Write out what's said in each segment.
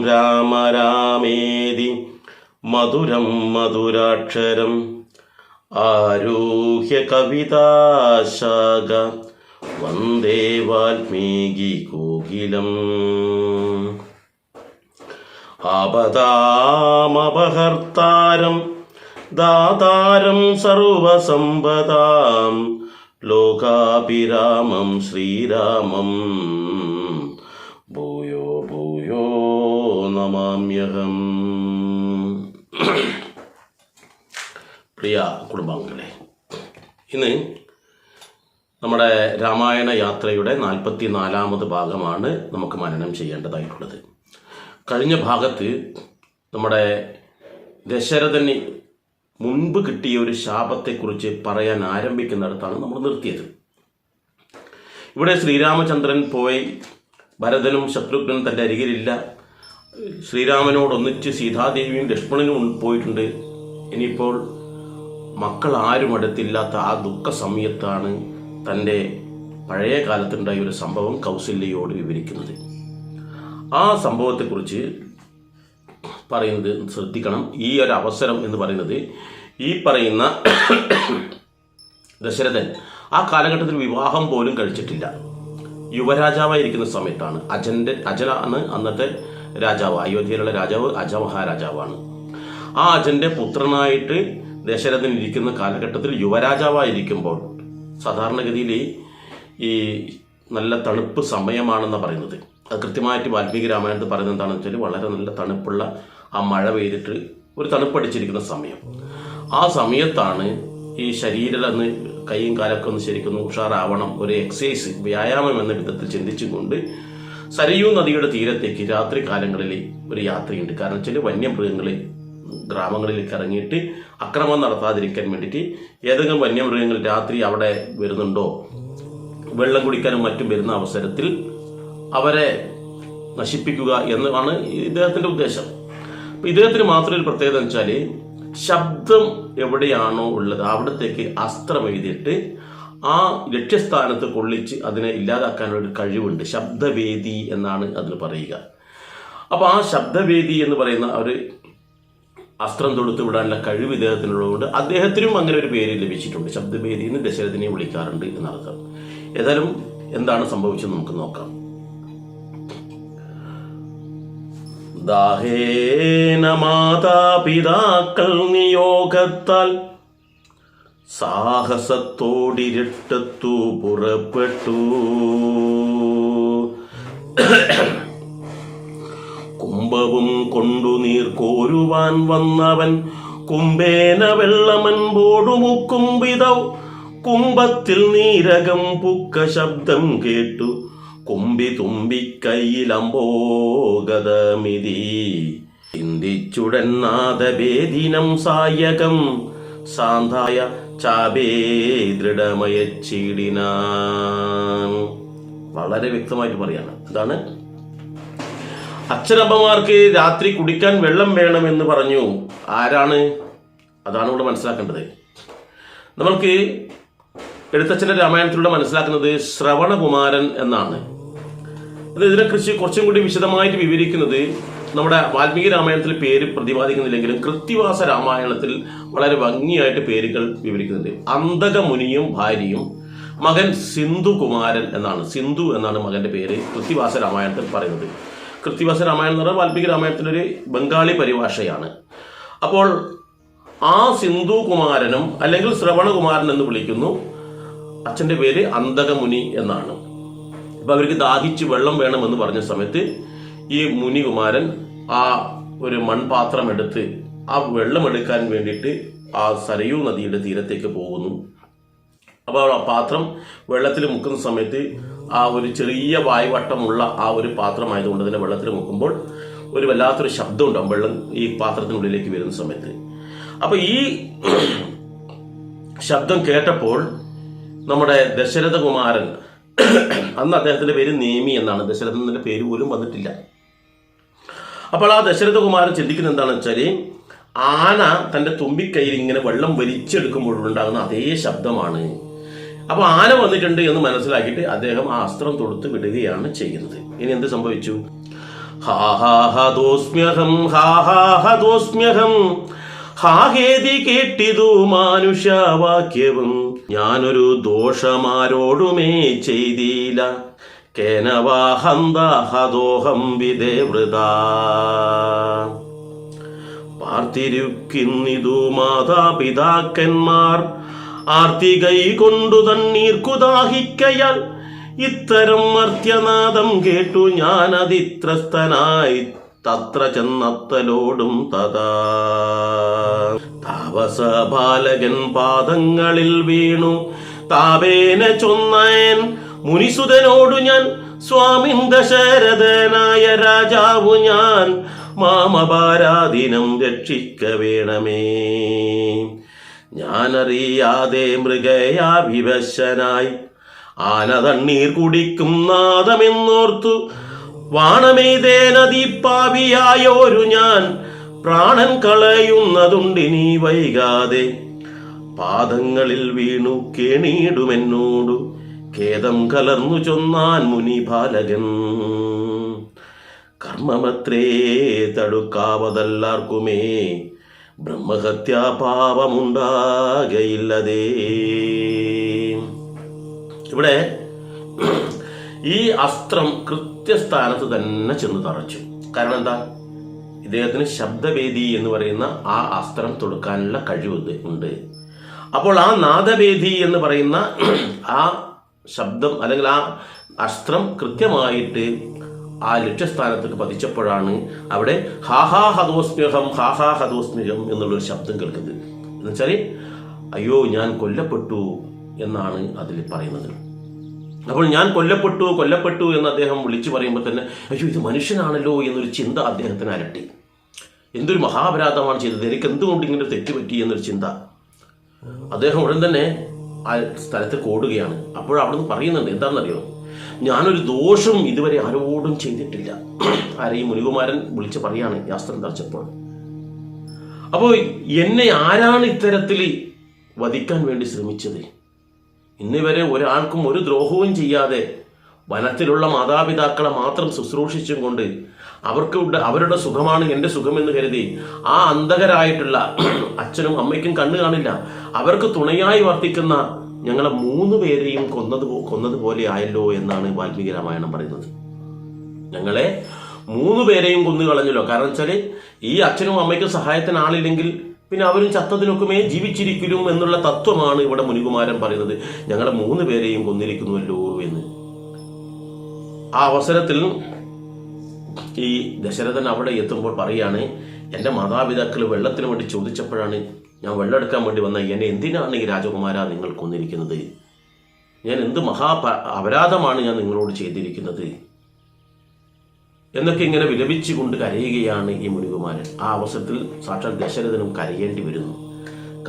രാമ രാമേതി മധുരം മധുരാക്ഷരം ആരൂഹ്യ കവിതാശാഖ വന്ദേ വാൽമീകി കോകിലം. ആപദാമപഹർത്താരം ദാതാരം സർവസമ്പദാം ലോകാഭിരാമം ശ്രീരാമം ഭൂയോ ഭൂയോ നമാമ്യഹം. പ്രിയ കുടുംബാംഗങ്ങളെ, ഇന്ന് നമ്മുടെ രാമായണ യാത്രയുടെ 44ാമത് ഭാഗമാണ് നമുക്ക് മനനം ചെയ്യേണ്ടതായിട്ടുള്ളത്. കഴിഞ്ഞ ഭാഗത്ത് നമ്മുടെ ദശരഥന് മുൻപ് കിട്ടിയ ഒരു ശാപത്തെക്കുറിച്ച് പറയാൻ ആരംഭിക്കുന്നിടത്താണ് നമ്മൾ നിർത്തിയത്. ഇവിടെ ശ്രീരാമചന്ദ്രൻ പോയി, ഭരതനും ശത്രുഘ്നും തൻ്റെ അരികിലില്ല, ശ്രീരാമനോടൊന്നിച്ച് സീതാദേവിയും ലക്ഷ്മണനും പോയിട്ടുണ്ട്. ഇനിയിപ്പോൾ മക്കൾ ആരും അടുത്തില്ലാത്ത ആ ദുഃഖ സമയത്താണ് തൻ്റെ പഴയ കാലത്തുണ്ടായ ഒരു സംഭവം കൗസല്യയോട് വിവരിക്കുന്നത്. ആ സംഭവത്തെക്കുറിച്ച് പറയുന്നത് ശ്രദ്ധിക്കണം. ഈ ഒരു അവസരം എന്ന് പറയുന്നത്, ഈ പറയുന്ന ദശരഥൻ ആ കാലഘട്ടത്തിൽ വിവാഹം പോലും കഴിച്ചിട്ടില്ല. യുവരാജാവായിരിക്കുന്ന സമയത്താണ്. അജനാണ് അന്നത്തെ രാജാവ്. അയോധ്യയിലുള്ള രാജാവ് അജ മഹാരാജാവാണ്. ആ അജന്റെ പുത്രനായിട്ട് ദശരഥൻ ഇരിക്കുന്ന കാലഘട്ടത്തിൽ യുവരാജാവായിരിക്കുമ്പോൾ സാധാരണഗതിയിൽ ഈ നല്ല തണുപ്പ് സമയമാണെന്നാണ് പറയുന്നത്. അത് കൃത്യമായിട്ട് വാൽമീകി രാമായണത്തിൽ പറയുന്നത് എന്താണെന്ന് വെച്ചാൽ, വളരെ നല്ല തണുപ്പുള്ള ആ മഴ പെയ്തിട്ട് ഒരു തണുപ്പടിച്ചിരിക്കുന്ന സമയം. ആ സമയത്താണ് ഈ ശരീരം ഒന്ന് കൈയും കാലൊക്കെ ഒന്ന് ശരിക്കും ഉഷാറാവണം, ഒരു എക്സസൈസ് വ്യായാമം എന്ന വിധത്തിൽ ചിന്തിച്ചുകൊണ്ട് സരയൂ നദിയുടെ തീരത്തേക്ക് രാത്രി കാലങ്ങളിൽ ഒരു യാത്രയുണ്ട്. കാരണം വെച്ചാൽ വന്യമൃഗങ്ങൾ ഗ്രാമങ്ങളിലേക്ക് ഇറങ്ങിയിട്ട് അക്രമം നടത്താതിരിക്കാൻ വേണ്ടിയിട്ട് ഏതെങ്കിലും വന്യമൃഗങ്ങൾ രാത്രി അവിടെ വരുന്നുണ്ടോ, വെള്ളം കുടിക്കാനും മറ്റും വരുന്ന അവസരത്തിൽ അവരെ നശിപ്പിക്കുക എന്നതാണ് ഇദ്ദേഹത്തിൻ്റെ ഉദ്ദേശം. അപ്പം ഇദ്ദേഹത്തിന് മാത്രം ഒരു പ്രത്യേകത എന്ന് വെച്ചാൽ, ശബ്ദം എവിടെയാണോ ഉള്ളത് അവിടത്തേക്ക് അസ്ത്രം എഴുതിയിട്ട് ആ ലക്ഷ്യസ്ഥാനത്ത് കൊള്ളിച്ച് അതിനെ ഇല്ലാതാക്കാനുള്ള ഒരു കഴിവുണ്ട്. ശബ്ദവേദി എന്നാണ് അതിന് പറയുക. അപ്പോൾ ആ ശബ്ദവേദി എന്ന് പറയുന്ന ഒരു അസ്ത്രം തൊടുത്ത് വിടാനുള്ള കഴിവ് ഇദ്ദേഹത്തിനുള്ളതുകൊണ്ട് അദ്ദേഹത്തിനും അങ്ങനെ ഒരു പേര് ലഭിച്ചിട്ടുണ്ട്. ശബ്ദവേദി എന്ന് ദശരഥനെ വിളിക്കാറുണ്ട് എന്നർത്ഥം. ഏതായാലും എന്താണ് സംഭവിച്ചത് നമുക്ക് നോക്കാം. ദാഹേന മാതാപിതാക്കൾ നിയോഗത്താൽ സാഹസത്തോടിരട്ടത്തു പുറപ്പെട്ടു. കുംഭവും കൊണ്ടു നീർ കോരുവാൻ വന്നവൻ കുംഭേന വെള്ളമൻപോടുമുക്കുംപിതൗ കുംഭത്തിൽ നീരകം പുക്ക ശബ്ദം കേട്ടു കുമ്പി തുമ്പിക്കൈയിലമ്പോഗതമിതി ചിന്തിച്ചുടൻ നാദവേദിനം സായകം സാന്തായ ചാപേ ദൃഢമയച്ചിടിനാൻ. വളരെ വ്യക്തമായിട്ട് പറയാണ്. എന്താണ്? അച്ഛനമ്മമാർക്ക് രാത്രി കുടിക്കാൻ വെള്ളം വേണമെന്ന് പറഞ്ഞു. ആരാണ്? അതാണ് ഇവിടെ മനസ്സിലാക്കേണ്ടത്. നമ്മൾക്ക് എഴുത്തച്ഛൻ്റെ രാമായണത്തിലൂടെ മനസ്സിലാക്കുന്നത് ശ്രവണകുമാരൻ എന്നാണ്. അത് ഇതിനെക്കുറിച്ച് കുറച്ചും കൂടി വിശദമായിട്ട് വിവരിക്കുന്നത് നമ്മുടെ വാൽമീകി രാമായണത്തിൽ പേര് പ്രതിപാദിക്കുന്നില്ലെങ്കിലും കൃത്തിവാസ രാമായണത്തിൽ വളരെ ഭംഗിയായിട്ട് പേരുകൾ വിവരിക്കുന്നുണ്ട്. അന്തകമുനിയും ഭാര്യയും, മകൻ സിന്ധുകുമാരൻ എന്നാണ്. സിന്ധു എന്നാണ് മകന്റെ പേര് കൃത്തിവാസ രാമായണത്തിൽ പറയുന്നത്. കൃത്തിവാസ രാമായണം എന്ന് പറഞ്ഞാൽ വാൽമീകി രാമായണത്തിലൊരു ബംഗാളി പരിഭാഷയാണ്. അപ്പോൾ ആ സിന്ധുകുമാരനും അല്ലെങ്കിൽ ശ്രവണകുമാരൻ എന്ന് വിളിക്കുന്നു. അച്ഛൻ്റെ പേര് അന്തകമുനി എന്നാണ്. അപ്പോൾ അവർക്ക് ദാഹിച്ച് വെള്ളം വേണമെന്ന് പറഞ്ഞ സമയത്ത് ഈ മുനികുമാരൻ ആ ഒരു മൺപാത്രം എടുത്ത് ആ വെള്ളം എടുക്കാൻ വേണ്ടിയിട്ട് ആ സരയൂ നദിയുടെ തീരത്തേക്ക് പോകുന്നു. അപ്പോൾ ആ പാത്രം വെള്ളത്തിൽ മുക്കുന്ന സമയത്ത് ആ ഒരു ചെറിയ വായ്വട്ടമുള്ള ആ ഒരു പാത്രമായതുകൊണ്ട് തന്നെ വെള്ളത്തിൽ മുക്കുമ്പോൾ ഒരു വല്ലാത്തൊരു ശബ്ദം ഉണ്ടാവും വെള്ളം ഈ പാത്രത്തിനുള്ളിലേക്ക് വരുന്ന സമയത്ത്. അപ്പോൾ ഈ ശബ്ദം കേട്ടപ്പോൾ നമ്മുടെ ദശരഥകുമാരൻ, അന്ന് അദ്ദേഹത്തിൻ്റെ പേര് നേമി എന്നാണ്, ദശരഥൻ്റെ പേര് പോലും വന്നിട്ടില്ല. അപ്പോൾ ആ ദശരഥകുമാരൻ ചിന്തിക്കുന്നത് എന്താണെന്ന് വെച്ചാൽ, ആന തൻ്റെ തുമ്പിക്കൈയിൽ ഇങ്ങനെ വെള്ളം വലിച്ചെടുക്കുമ്പോഴുണ്ടാകുന്ന അതേ ശബ്ദമാണ്. അപ്പോൾ ആന വന്നിട്ടുണ്ട് എന്ന് മനസ്സിലാക്കിയിട്ട് അദ്ദേഹം ആ അസ്ത്രം തൊടുത്ത് വിടുകയാണ് ചെയ്യുന്നത്. ഇനി എന്ത് സംഭവിച്ചു? ഹാഹാഹതോസ്മ്യഹം ഹാഹാഹതോസ്മ്യഹം ഹാഹേതി കേട്ടിതു മാനുഷവാക്യവും ഞാനൊരു ദോഷമാരോടുമേ ചെയ്തില്ല കേനവാഹന്തഹദോഹം വിദേവൃത പാർത്തിരിക്കുന്നിതു മാതാപിതാക്കന്മാർ ആർത്തികൈ കൊണ്ടു തണ്ണീർക്കു ദാഹിക്കയാൽ ഇത്തരം മർത്യനാദം കേട്ടു ഞാൻ അതിത്രസ്തനായി തത്ര ചെന്നത്തലോടും തഥാ താപസ ബാലകൻ പാദങ്ങളിൽ വീണു താപേന ചൊന്നേൻ മുനിസുതനോടു ഞാൻ സ്വാമിൻ ദശരഥനായ രാജാവു ഞാൻ മാമപാരാധീനം രക്ഷിക്ക വേണമേ. ഞാനറിയാതെ മൃഗയാ വിവശനായി ആന തണ്ണീർ കുടിക്കും നാദമെന്നോർത്തു വാണമെയ്തേനതിപ്പാവിയായോരു ഞാൻ പ്രാണൻ കളയുന്നതുണ്ടിനി വൈകാതെ പാദങ്ങളിൽ വീണു കേണീടുമെന്നോടു ഖേദം കലർന്നു ചൊന്നാൻ മുനി ബാലകൻ. കർമ്മമത്രേ തടുക്കാവതല്ലാർക്കുമേ ബ്രഹ്മഹത്യാ പാപമുണ്ടാകയില്ലതേ. ഇവിടെ ഈ അസ്ത്രം കൃത്യസ്ഥാനത്ത് തന്നെ ചെന്ന് തറച്ചു. കാരണം എന്താ? ഇദ്ദേഹത്തിന് ശബ്ദവേദി എന്ന് പറയുന്ന ആ അസ്ത്രം തൊടുക്കാനുള്ള കഴിവ് ഉണ്ട്. അപ്പോൾ ആ നാദവേദി എന്ന് പറയുന്ന ആ ശബ്ദം അല്ലെങ്കിൽ ആ അസ്ത്രം കൃത്യമായിട്ട് ആ ലക്ഷ്യസ്ഥാനത്തേക്ക് പതിച്ചപ്പോഴാണ് അവിടെ ഹാഹാഹതോസ്മ്യഹം ഹാഹാഹതോസ്മ്യഹം എന്നുള്ളൊരു ശബ്ദം കേൾക്കുന്നത്. എന്നുവെച്ചാൽ അയ്യോ ഞാൻ കൊല്ലപ്പെട്ടു എന്നാണ് അതിൽ പറയുന്നത്. അപ്പോൾ ഞാൻ കൊല്ലപ്പെട്ടു എന്ന് അദ്ദേഹം വിളിച്ചു പറയുമ്പോൾ തന്നെ അയ്യോ ഇത് മനുഷ്യനാണല്ലോ എന്നൊരു ചിന്ത അദ്ദേഹത്തിന് അലട്ടി. എന്തൊരു മഹാപരാധമാണ് ചെയ്തത്, എനിക്ക് എന്തുകൊണ്ട് ഇങ്ങനെ തെറ്റുപറ്റി എന്നൊരു ചിന്ത. അദ്ദേഹം ഉടൻ തന്നെ ആ സ്ഥലത്തേക്ക് ഓടുകയാണ്. അപ്പോൾ അവിടുന്ന് പറയുന്നുണ്ട് എന്താണെന്നറിയോ, ഞാനൊരു ദോഷം ഇതുവരെ ആരോടും ചെയ്തിട്ടില്ല. ആരെയും മുനികുമാരൻ വിളിച്ച് പറയാണ് ഈ അസ്ത്രം തറച്ചപ്പോൾ. അപ്പോൾ എന്നെ ആരാണ് ഇത്തരത്തിൽ വധിക്കാൻ വേണ്ടി ശ്രമിച്ചത്? ഇന്നുവരെ ഒരാൾക്കും ഒരു ദ്രോഹവും ചെയ്യാതെ വനത്തിലുള്ള മാതാപിതാക്കളെ മാത്രം ശുശ്രൂഷിച്ചും കൊണ്ട് അവരുടെ സുഖമാണ് എൻ്റെ സുഖമെന്ന് കരുതി ആ അന്ധകരായിട്ടുള്ള അച്ഛനും അമ്മയ്ക്കും കണ്ണു കാണില്ല, അവർക്ക് തുണയായി വർത്തിക്കുന്ന ഞങ്ങളെ 3 പേരെയും കൊന്നതുപോലെ ആയല്ലോ എന്നാണ് വാൽമീകി രാമായണം പറയുന്നത്. ഞങ്ങളെ 3 പേരെയും കൊന്നു കളഞ്ഞല്ലോ. കാരണം വെച്ചാൽ ഈ അച്ഛനും അമ്മയ്ക്കും സഹായത്തിന് ആളില്ലെങ്കിൽ പിന്നെ അവരും ചത്തതിനൊക്കുമേ ജീവിച്ചിരിക്കലും എന്നുള്ള തത്വമാണ് ഇവിടെ മുനികുമാരൻ പറയുന്നത്. ഞങ്ങളെ 3 പേരെയും കൊന്നിരിക്കുന്നുവല്ലോ എന്ന്. ആ അവസരത്തിൽ ഈ ദശരഥൻ അവിടെ എത്തുമ്പോൾ പറയാണ്, എൻ്റെ മാതാപിതാക്കൾ വെള്ളത്തിന് വേണ്ടി ചോദിച്ചപ്പോഴാണ് ഞാൻ വെള്ളം എടുക്കാൻ വേണ്ടി വന്ന എന്നെ എന്തിനാണ് ഈ രാജകുമാര നിങ്ങൾ കൊന്നിരിക്കുന്നത്? ഞാൻ എന്ത് അപരാധമാണ് ഞാൻ നിങ്ങളോട് ചെയ്തിരിക്കുന്നത് എന്നൊക്കെ ഇങ്ങനെ വിലപിച്ചുകൊണ്ട് കരയുകയാണ് ഈ മുനികുമാരൻ. ആ അവസരത്തിൽ സാക്ഷാൽ ദശരഥനും കരയേണ്ടി വരുന്നു.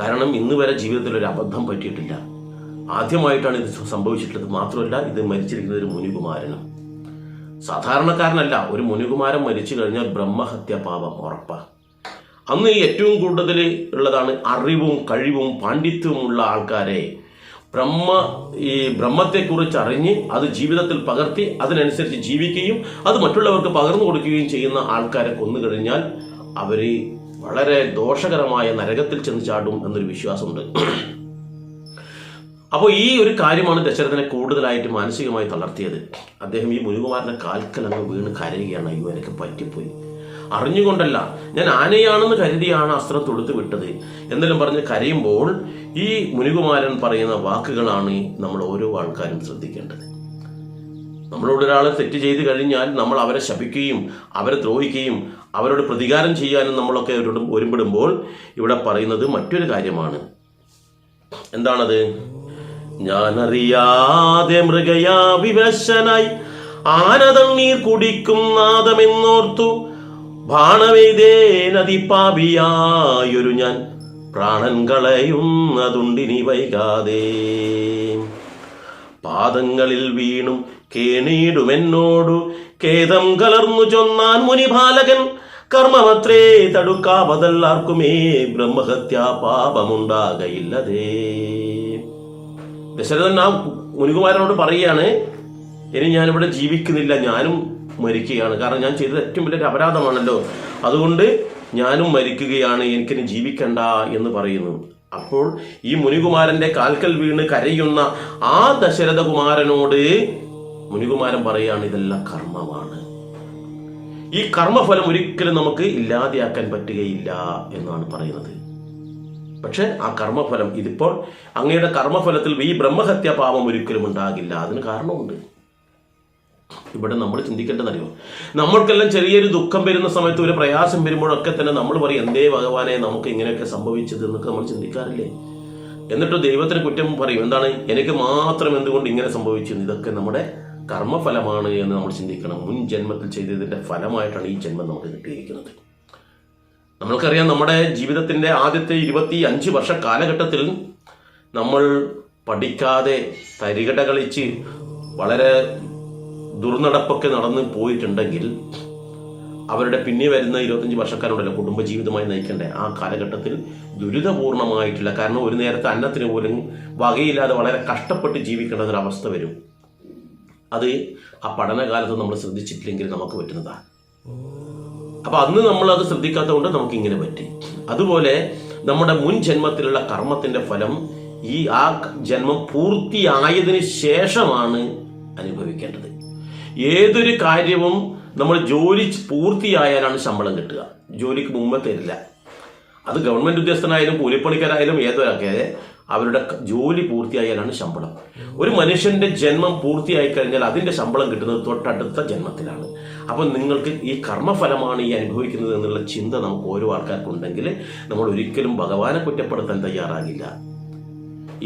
കാരണം ഇന്ന് വരെ ജീവിതത്തിൽ ഒരു അബദ്ധം പറ്റിയിട്ടില്ല. ആദ്യമായിട്ടാണ് ഇത് സംഭവിച്ചിട്ടുള്ളത്. മാത്രമല്ല ഇത് മരിച്ചിരിക്കുന്നത് ഒരു മുനികുമാരനും, സാധാരണക്കാരനല്ല. ഒരു മുനികുമാരൻ മരിച്ചു കഴിഞ്ഞാൽ ബ്രഹ്മഹത്യ പാപം ഉറപ്പാണ്. അന്ന് ഏറ്റവും കൂടുതൽ ഉള്ളതാണ് അറിവും കഴിവും പാണ്ഡിത്യവുമുള്ള ആൾക്കാരെ ബ്രഹ്മത്തെക്കുറിച്ച് അറിഞ്ഞ് അത് ജീവിതത്തിൽ പകർത്തി അതിനനുസരിച്ച് ജീവിക്കുകയും അത് മറ്റുള്ളവർക്ക് പകർന്നു കൊടുക്കുകയും ചെയ്യുന്ന ആൾക്കാരെ കൊന്നുകഴിഞ്ഞാൽ അവർ വളരെ ദോഷകരമായ നരകത്തിൽ ചെന്ന് ചാടും എന്നൊരു വിശ്വാസമുണ്ട്. അപ്പോൾ ഈ ഒരു കാര്യമാണ് ദശരഥനെ കൂടുതലായിട്ട് മാനസികമായി തളർത്തിയത്. അദ്ദേഹം ഈ മുനികുമാരന്റെ കാൽക്കൽ അങ്ങ് വീണ് കരയുകയാണ്. അയ്യോ എനിക്ക് പറ്റിപ്പോയി, അറിഞ്ഞുകൊണ്ടല്ല, ഞാൻ ആനയാണെന്ന് കരുതിയാണ് അസ്ത്രം തൊടുത്തു വിട്ടത് എന്നെല്ലാം പറഞ്ഞ് കരയുമ്പോൾ ഈ മുനികുമാരൻ പറയുന്ന വാക്കുകളാണ് നമ്മൾ ഓരോ ആൾക്കാരും ശ്രദ്ധിക്കേണ്ടത്. നമ്മളോട് ഒരാൾ തെറ്റ് ചെയ്ത് കഴിഞ്ഞാൽ നമ്മൾ അവരെ ശപിക്കുകയും അവരെ ദ്രോഹിക്കുകയും അവരോട് പ്രതികാരം ചെയ്യാനും നമ്മളൊക്കെ ഒരുമ്പെടുമ്പോൾ ഇവിടെ പറയുന്നത് മറ്റൊരു കാര്യമാണ്. എന്താണത്? ഞാനറിയാതെ മൃഗയാ വിവശനായി ആനതണ്ണീർ കുടിക്കും നാദമെന്നോർത്തു ബാണവേദേനതിപ്പാപിയായൊരു ഞാൻ പ്രാണൻ കളയുന്നതുണ്ടിനി വൈകാതെ പാദങ്ങളിൽ വീണും കേണീടുമെന്നോടു ഖേദം കലർന്നു ചൊന്നാൻ മുനിബാലകൻ. കർമ്മമത്രേ തടുക്കാവതല്ലാർക്കുമേ ബ്രഹ്മഹത്യാ പാപമുണ്ടാകയില്ലതേ. ദശരഥൻ ആ മുനികുമാരനോട് പറയുകയാണ്, ഇനി ഞാനിവിടെ ജീവിക്കുന്നില്ല, ഞാനും മരിക്കുകയാണ്. കാരണം ഞാൻ ചെയ്തത് ഏറ്റവും വലിയൊരു അപരാധമാണല്ലോ, അതുകൊണ്ട് ഞാനും മരിക്കുകയാണ്, എനിക്കിനി ജീവിക്കണ്ട എന്ന് പറയുന്നു. അപ്പോൾ ഈ മുനികുമാരന്റെ കാൽക്കൽ വീണ് കരയുന്ന ആ ദശരഥകുമാരനോട് മുനികുമാരൻ പറയുകയാണ്, ഇതെല്ലാം കർമ്മമാണ്, ഈ കർമ്മഫലം ഒരിക്കലും നമുക്ക് ഇല്ലാതെയാക്കാൻ പറ്റുകയില്ല എന്നാണ് പറയുന്നത്. പക്ഷെ ആ കർമ്മഫലം, ഇതിപ്പോൾ അങ്ങയുടെ കർമ്മഫലത്തിൽ ഈ ബ്രഹ്മഹത്യാ പാപം ഒരിക്കലും ഉണ്ടാകില്ല. അതിന് കാരണമുണ്ട്. ഇവിടെ നമ്മൾ ചിന്തിക്കേണ്ടതറിയോ, നമ്മൾക്കെല്ലാം ചെറിയൊരു ദുഃഖം വരുന്ന സമയത്ത്, ഒരു പ്രയാസം വരുമ്പോഴൊക്കെ തന്നെ നമ്മൾ പറയും, എന്തേ ഭഗവാനെ നമുക്ക് ഇങ്ങനെയൊക്കെ സംഭവിച്ചത് എന്നൊക്കെ നമ്മൾ ചിന്തിക്കാറില്ലേ? എന്നിട്ട് ദൈവത്തിന് കുറ്റം പറയും, എന്താണ്, എനിക്ക് മാത്രം എന്തുകൊണ്ട് ഇങ്ങനെ സംഭവിച്ചു? ഇതൊക്കെ നമ്മുടെ കർമ്മഫലമാണ് എന്ന് നമ്മൾ ചിന്തിക്കണം. മുൻ ജന്മത്തിൽ ചെയ്തതിൻ്റെ ഫലമായിട്ടാണ് ഈ ജന്മം നമുക്ക് കിട്ടിയിരിക്കുന്നത്. നമ്മൾക്കറിയാം, നമ്മുടെ ജീവിതത്തിൻ്റെ ആദ്യത്തെ 25 വർഷ കാലഘട്ടത്തിൽ നമ്മൾ പഠിക്കാതെ തരികട കളിച്ച് വളരെ ദുർനടപ്പൊക്കെ നടന്ന് പോയിട്ടുണ്ടെങ്കിൽ, അവരുടെ പിന്നെ വരുന്ന 25 വർഷക്കാരുണ്ടല്ലോ കുടുംബജീവിതമായി നയിക്കേണ്ട ആ കാലഘട്ടത്തിൽ ദുരിതപൂർണമായിട്ടില്ല. കാരണം ഒരു നേരത്തെ അന്നത്തിന് പോലും വകയില്ലാതെ വളരെ കഷ്ടപ്പെട്ട് ജീവിക്കേണ്ട ഒരു അവസ്ഥ വരും. അത് ആ പഠനകാലത്ത് നമ്മൾ ശ്രദ്ധിച്ചിട്ടില്ലെങ്കിൽ നമുക്ക് പറ്റുന്നതാണ്. അപ്പൊ അന്ന് നമ്മൾ അത് ശ്രദ്ധിക്കാത്തത് കൊണ്ട് നമുക്ക് ഇങ്ങനെ പറ്റി. അതുപോലെ നമ്മുടെ മുൻ ജന്മത്തിലുള്ള കർമ്മത്തിന്റെ ഫലം ആ ജന്മം പൂർത്തിയായതിനു ശേഷമാണ് അനുഭവിക്കേണ്ടത്. ഏതൊരു കാര്യവും നമ്മൾ ജോലി പൂർത്തിയായാലാണ് ശമ്പളം കിട്ടുക, ജോലിക്ക് മുമ്പ് തരില്ല. അത് ഗവൺമെന്റ് ഉദ്യോഗസ്ഥനായാലും കൂലിപ്പണിക്കാരായാലും ഏതൊരാക്കെ അവരുടെ ജോലി പൂർത്തിയായാലാണ് ശമ്പളം. ഒരു മനുഷ്യന്റെ ജന്മം പൂർത്തിയായി കഴിഞ്ഞാൽ അതിന്റെ ശമ്പളം കിട്ടുന്നത് തൊട്ടടുത്ത ജന്മത്തിലാണ്. അപ്പം നിങ്ങൾക്ക് ഈ കർമ്മഫലമാണ് ഈ അനുഭവിക്കുന്നത് എന്നുള്ള ചിന്ത നമുക്ക് ഓരോ ആൾക്കാർക്കുണ്ടെങ്കിൽ നമ്മൾ ഒരിക്കലും ഭഗവാനെ കുറ്റപ്പെടുത്താൻ തയ്യാറാകില്ല.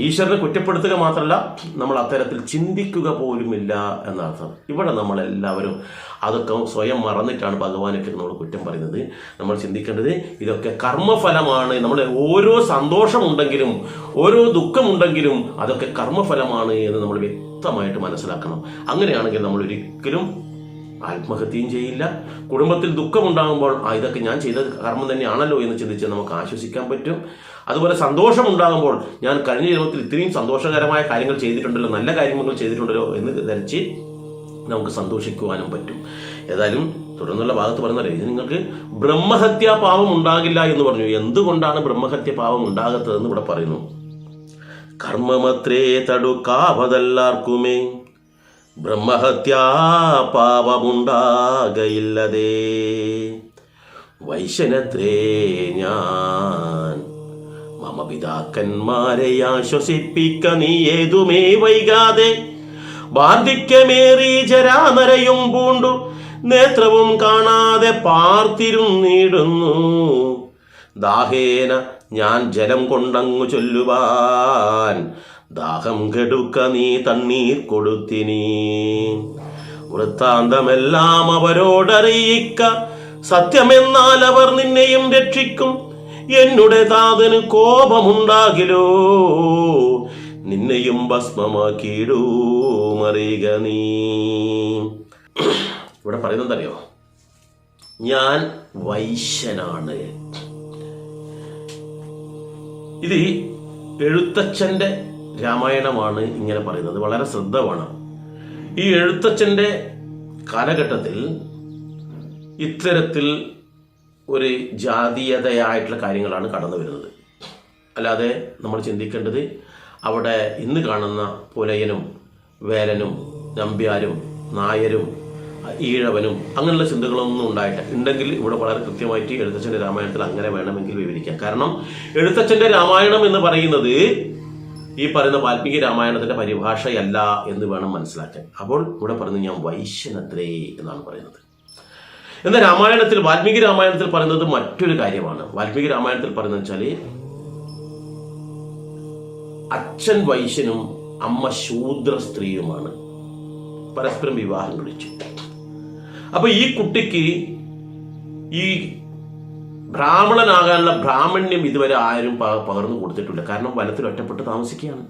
ഈശ്വരനെ കുറ്റപ്പെടുത്തുക മാത്രമല്ല, നമ്മൾ അത്തരത്തിൽ ചിന്തിക്കുക പോലുമില്ല എന്നർത്ഥം. ഇവിടെ നമ്മളെല്ലാവരും അതൊക്കെ സ്വയം മറന്നിട്ടാണ് ഭഗവാനൊക്കെ നമ്മൾ കുറ്റം പറയുന്നത്. നമ്മൾ ചിന്തിക്കേണ്ടത് ഇതൊക്കെ കർമ്മഫലമാണ്. നമ്മൾ ഓരോ സന്തോഷമുണ്ടെങ്കിലും ഓരോ ദുഃഖമുണ്ടെങ്കിലും അതൊക്കെ കർമ്മഫലമാണ് എന്ന് നമ്മൾ വ്യക്തമായിട്ട് മനസ്സിലാക്കണം. അങ്ങനെയാണെങ്കിൽ നമ്മൾ ഒരിക്കലും ആത്മഹത്യയും ചെയ്യില്ല. കുടുംബത്തിൽ ദുഃഖമുണ്ടാകുമ്പോൾ ഇതൊക്കെ ഞാൻ ചെയ്ത കർമ്മം തന്നെയാണല്ലോ എന്ന് ചിന്തിച്ച് നമുക്ക് ആശ്വസിക്കാൻ പറ്റും. അതുപോലെ സന്തോഷമുണ്ടാകുമ്പോൾ ഞാൻ കഴിഞ്ഞ ജന്മത്തിൽ ഇത്രയും സന്തോഷകരമായ കാര്യങ്ങൾ ചെയ്തിട്ടുണ്ടല്ലോ, നല്ല കാര്യങ്ങൾ ചെയ്തിട്ടുണ്ടല്ലോ എന്ന് ധരിച്ച് നമുക്ക് സന്തോഷിക്കുവാനും പറ്റും. ഏതായാലും തുടർന്നുള്ള ഭാഗത്ത് പറയുന്നത്, ഇത് നിങ്ങൾക്ക് ബ്രഹ്മഹത്യാ പാപം ഉണ്ടാകില്ല എന്ന് പറഞ്ഞു. എന്തുകൊണ്ടാണ് ബ്രഹ്മഹത്യ പാപം ഉണ്ടാകാത്തതെന്ന് ഇവിടെ പറയുന്നു. കർമ്മമത്രേ തടുക്കാവതല്ലാർക്കുമേ ബ്രഹ്മഹത്യാ പാപമുണ്ടാകയില്ലതേ. വൈശ്യനത്രേ ഞാൻ മമ പിതാക്കന്മാരെ ആശ്വസിപ്പിക്ക നീ ഏതുമേ വൈകാതെ. വാർദ്ധക്യമേറി ജരാനരയും പൂണ്ടു നേത്രവും കാണാതെ പാർത്തിരുന്നിടുന്നു. ദാഹേന ഞാൻ ജലം കൊണ്ടങ്ങു ചൊല്ലുവാൻ ദാഹം കെടുക്ക നീ തണ്ണീർ കൊടുത്തിനി. വൃത്താന്തമെല്ലാം അവരോടറിയിക്ക, സത്യമെന്നാൽ അവർ നിന്നെയും രക്ഷിക്കും. എന്നുടെ താതന് കോപമുണ്ടാകിലോ, നിന്നെയും ഭസ്മമാക്കിയിടൂമറിയുക നീ. ഇവിടെ പറയുന്നത് അറിയോ, ഞാൻ വൈശ്യനാണ്. ഇത് എഴുത്തച്ഛൻ്റെ രാമായണമാണ് ഇങ്ങനെ പറയുന്നത്. വളരെ ശ്രദ്ധ വേണം. ഈ എഴുത്തച്ഛൻ്റെ കാലഘട്ടത്തിൽ ഇത്തരത്തിൽ ഒരു ജാതീയതയായിട്ടുള്ള കാര്യങ്ങളാണ് കടന്നു വരുന്നത്. അല്ലാതെ നമ്മൾ ചിന്തിക്കേണ്ടത് അവിടെ ഇന്ന് കാണുന്ന പുലയനും വേലനും നമ്പ്യാരും നായരും ഈഴവനും അങ്ങനെയുള്ള ചിന്തകളൊന്നും ഉണ്ടെങ്കിൽ ഇവിടെ വളരെ കൃത്യമായിട്ട് എഴുത്തച്ഛൻ്റെ രാമായണത്തിൽ അങ്ങനെ വേണമെങ്കിൽ വിവരിക്കാം. കാരണം എഴുത്തച്ഛൻ്റെ രാമായണം എന്ന് പറയുന്നത് ഈ പറയുന്ന വാൽമീകി രാമായണത്തിന്റെ പരിഭാഷയല്ല എന്ന് വേണം മനസ്സിലാക്കാൻ. അപ്പോൾ ഇവിടെ പറയുന്നത് ഞാൻ വൈശ്യനത്രേ എന്നാണ് പറയുന്നത്. എന്നാൽ രാമായണത്തിൽ, വാൽമീകി രാമായണത്തിൽ പറയുന്നത് മറ്റൊരു കാര്യമാണ്. വാൽമീകി രാമായണത്തിൽ പറയുന്നത് വെച്ചാൽ അച്ഛൻ വൈശ്യനും അമ്മ ശൂദ്ര സ്ത്രീയുമാണ്, പരസ്പരം വിവാഹം കഴിച്ചു. അപ്പൊ ഈ കുട്ടിക്ക് ഈ ബ്രാഹ്മണനാകാനുള്ള ബ്രാഹ്മണ്യം ഇതുവരെ ആരും പകർന്നു കൊടുത്തിട്ടില്ല. കാരണം വനത്തിൽ ഒറ്റപ്പെട്ട് താമസിക്കുകയാണ്.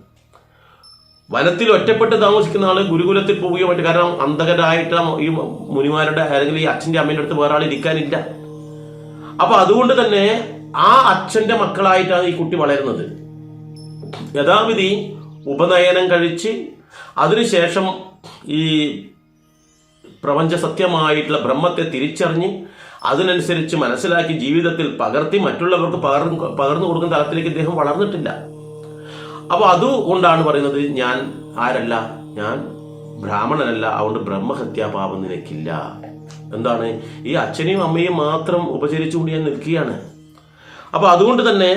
വനത്തിൽ ഒറ്റപ്പെട്ട് താമസിക്കുന്ന ആള് ഗുരുകുലത്തിൽ പോവുകയോ മറ്റു, കാരണം അന്ധകരായിട്ട് ഈ മുനിമാരുടെ അല്ലെങ്കിൽ ഈ അച്ഛൻ്റെ അമ്മേൻ്റെ അടുത്ത് വേറെ ആൾ ഇരിക്കാനില്ല. അപ്പൊ അതുകൊണ്ട് തന്നെ ആ അച്ഛൻ്റെ മക്കളായിട്ടാണ് ഈ കുട്ടി വളരുന്നത്. യഥാവിധി ഉപനയനം കഴിച്ച് അതിനുശേഷം ഈ പ്രപഞ്ച സത്യമായിട്ടുള്ള ബ്രഹ്മത്തെ തിരിച്ചറിഞ്ഞ് അതിനനുസരിച്ച് മനസ്സിലാക്കി ജീവിതത്തിൽ പകർത്തി മറ്റുള്ളവർക്ക് പകർന്നു കൊടുക്കുന്ന തലത്തിലേക്ക് ഇദ്ദേഹം വളർന്നിട്ടില്ല. അപ്പോൾ അതുകൊണ്ടാണ് പറയുന്നത്, ഞാൻ ആരല്ല, ഞാൻ ബ്രാഹ്മണനല്ല, അതുകൊണ്ട് ബ്രഹ്മഹത്യാപാപം നിനക്കില്ല. എന്താണ്, ഈ അച്ഛനെയും അമ്മയും മാത്രം ഉപചരിച്ചുകൊണ്ട് ഞാൻ നിൽക്കുകയാണ്. അപ്പോൾ അതുകൊണ്ട് തന്നെ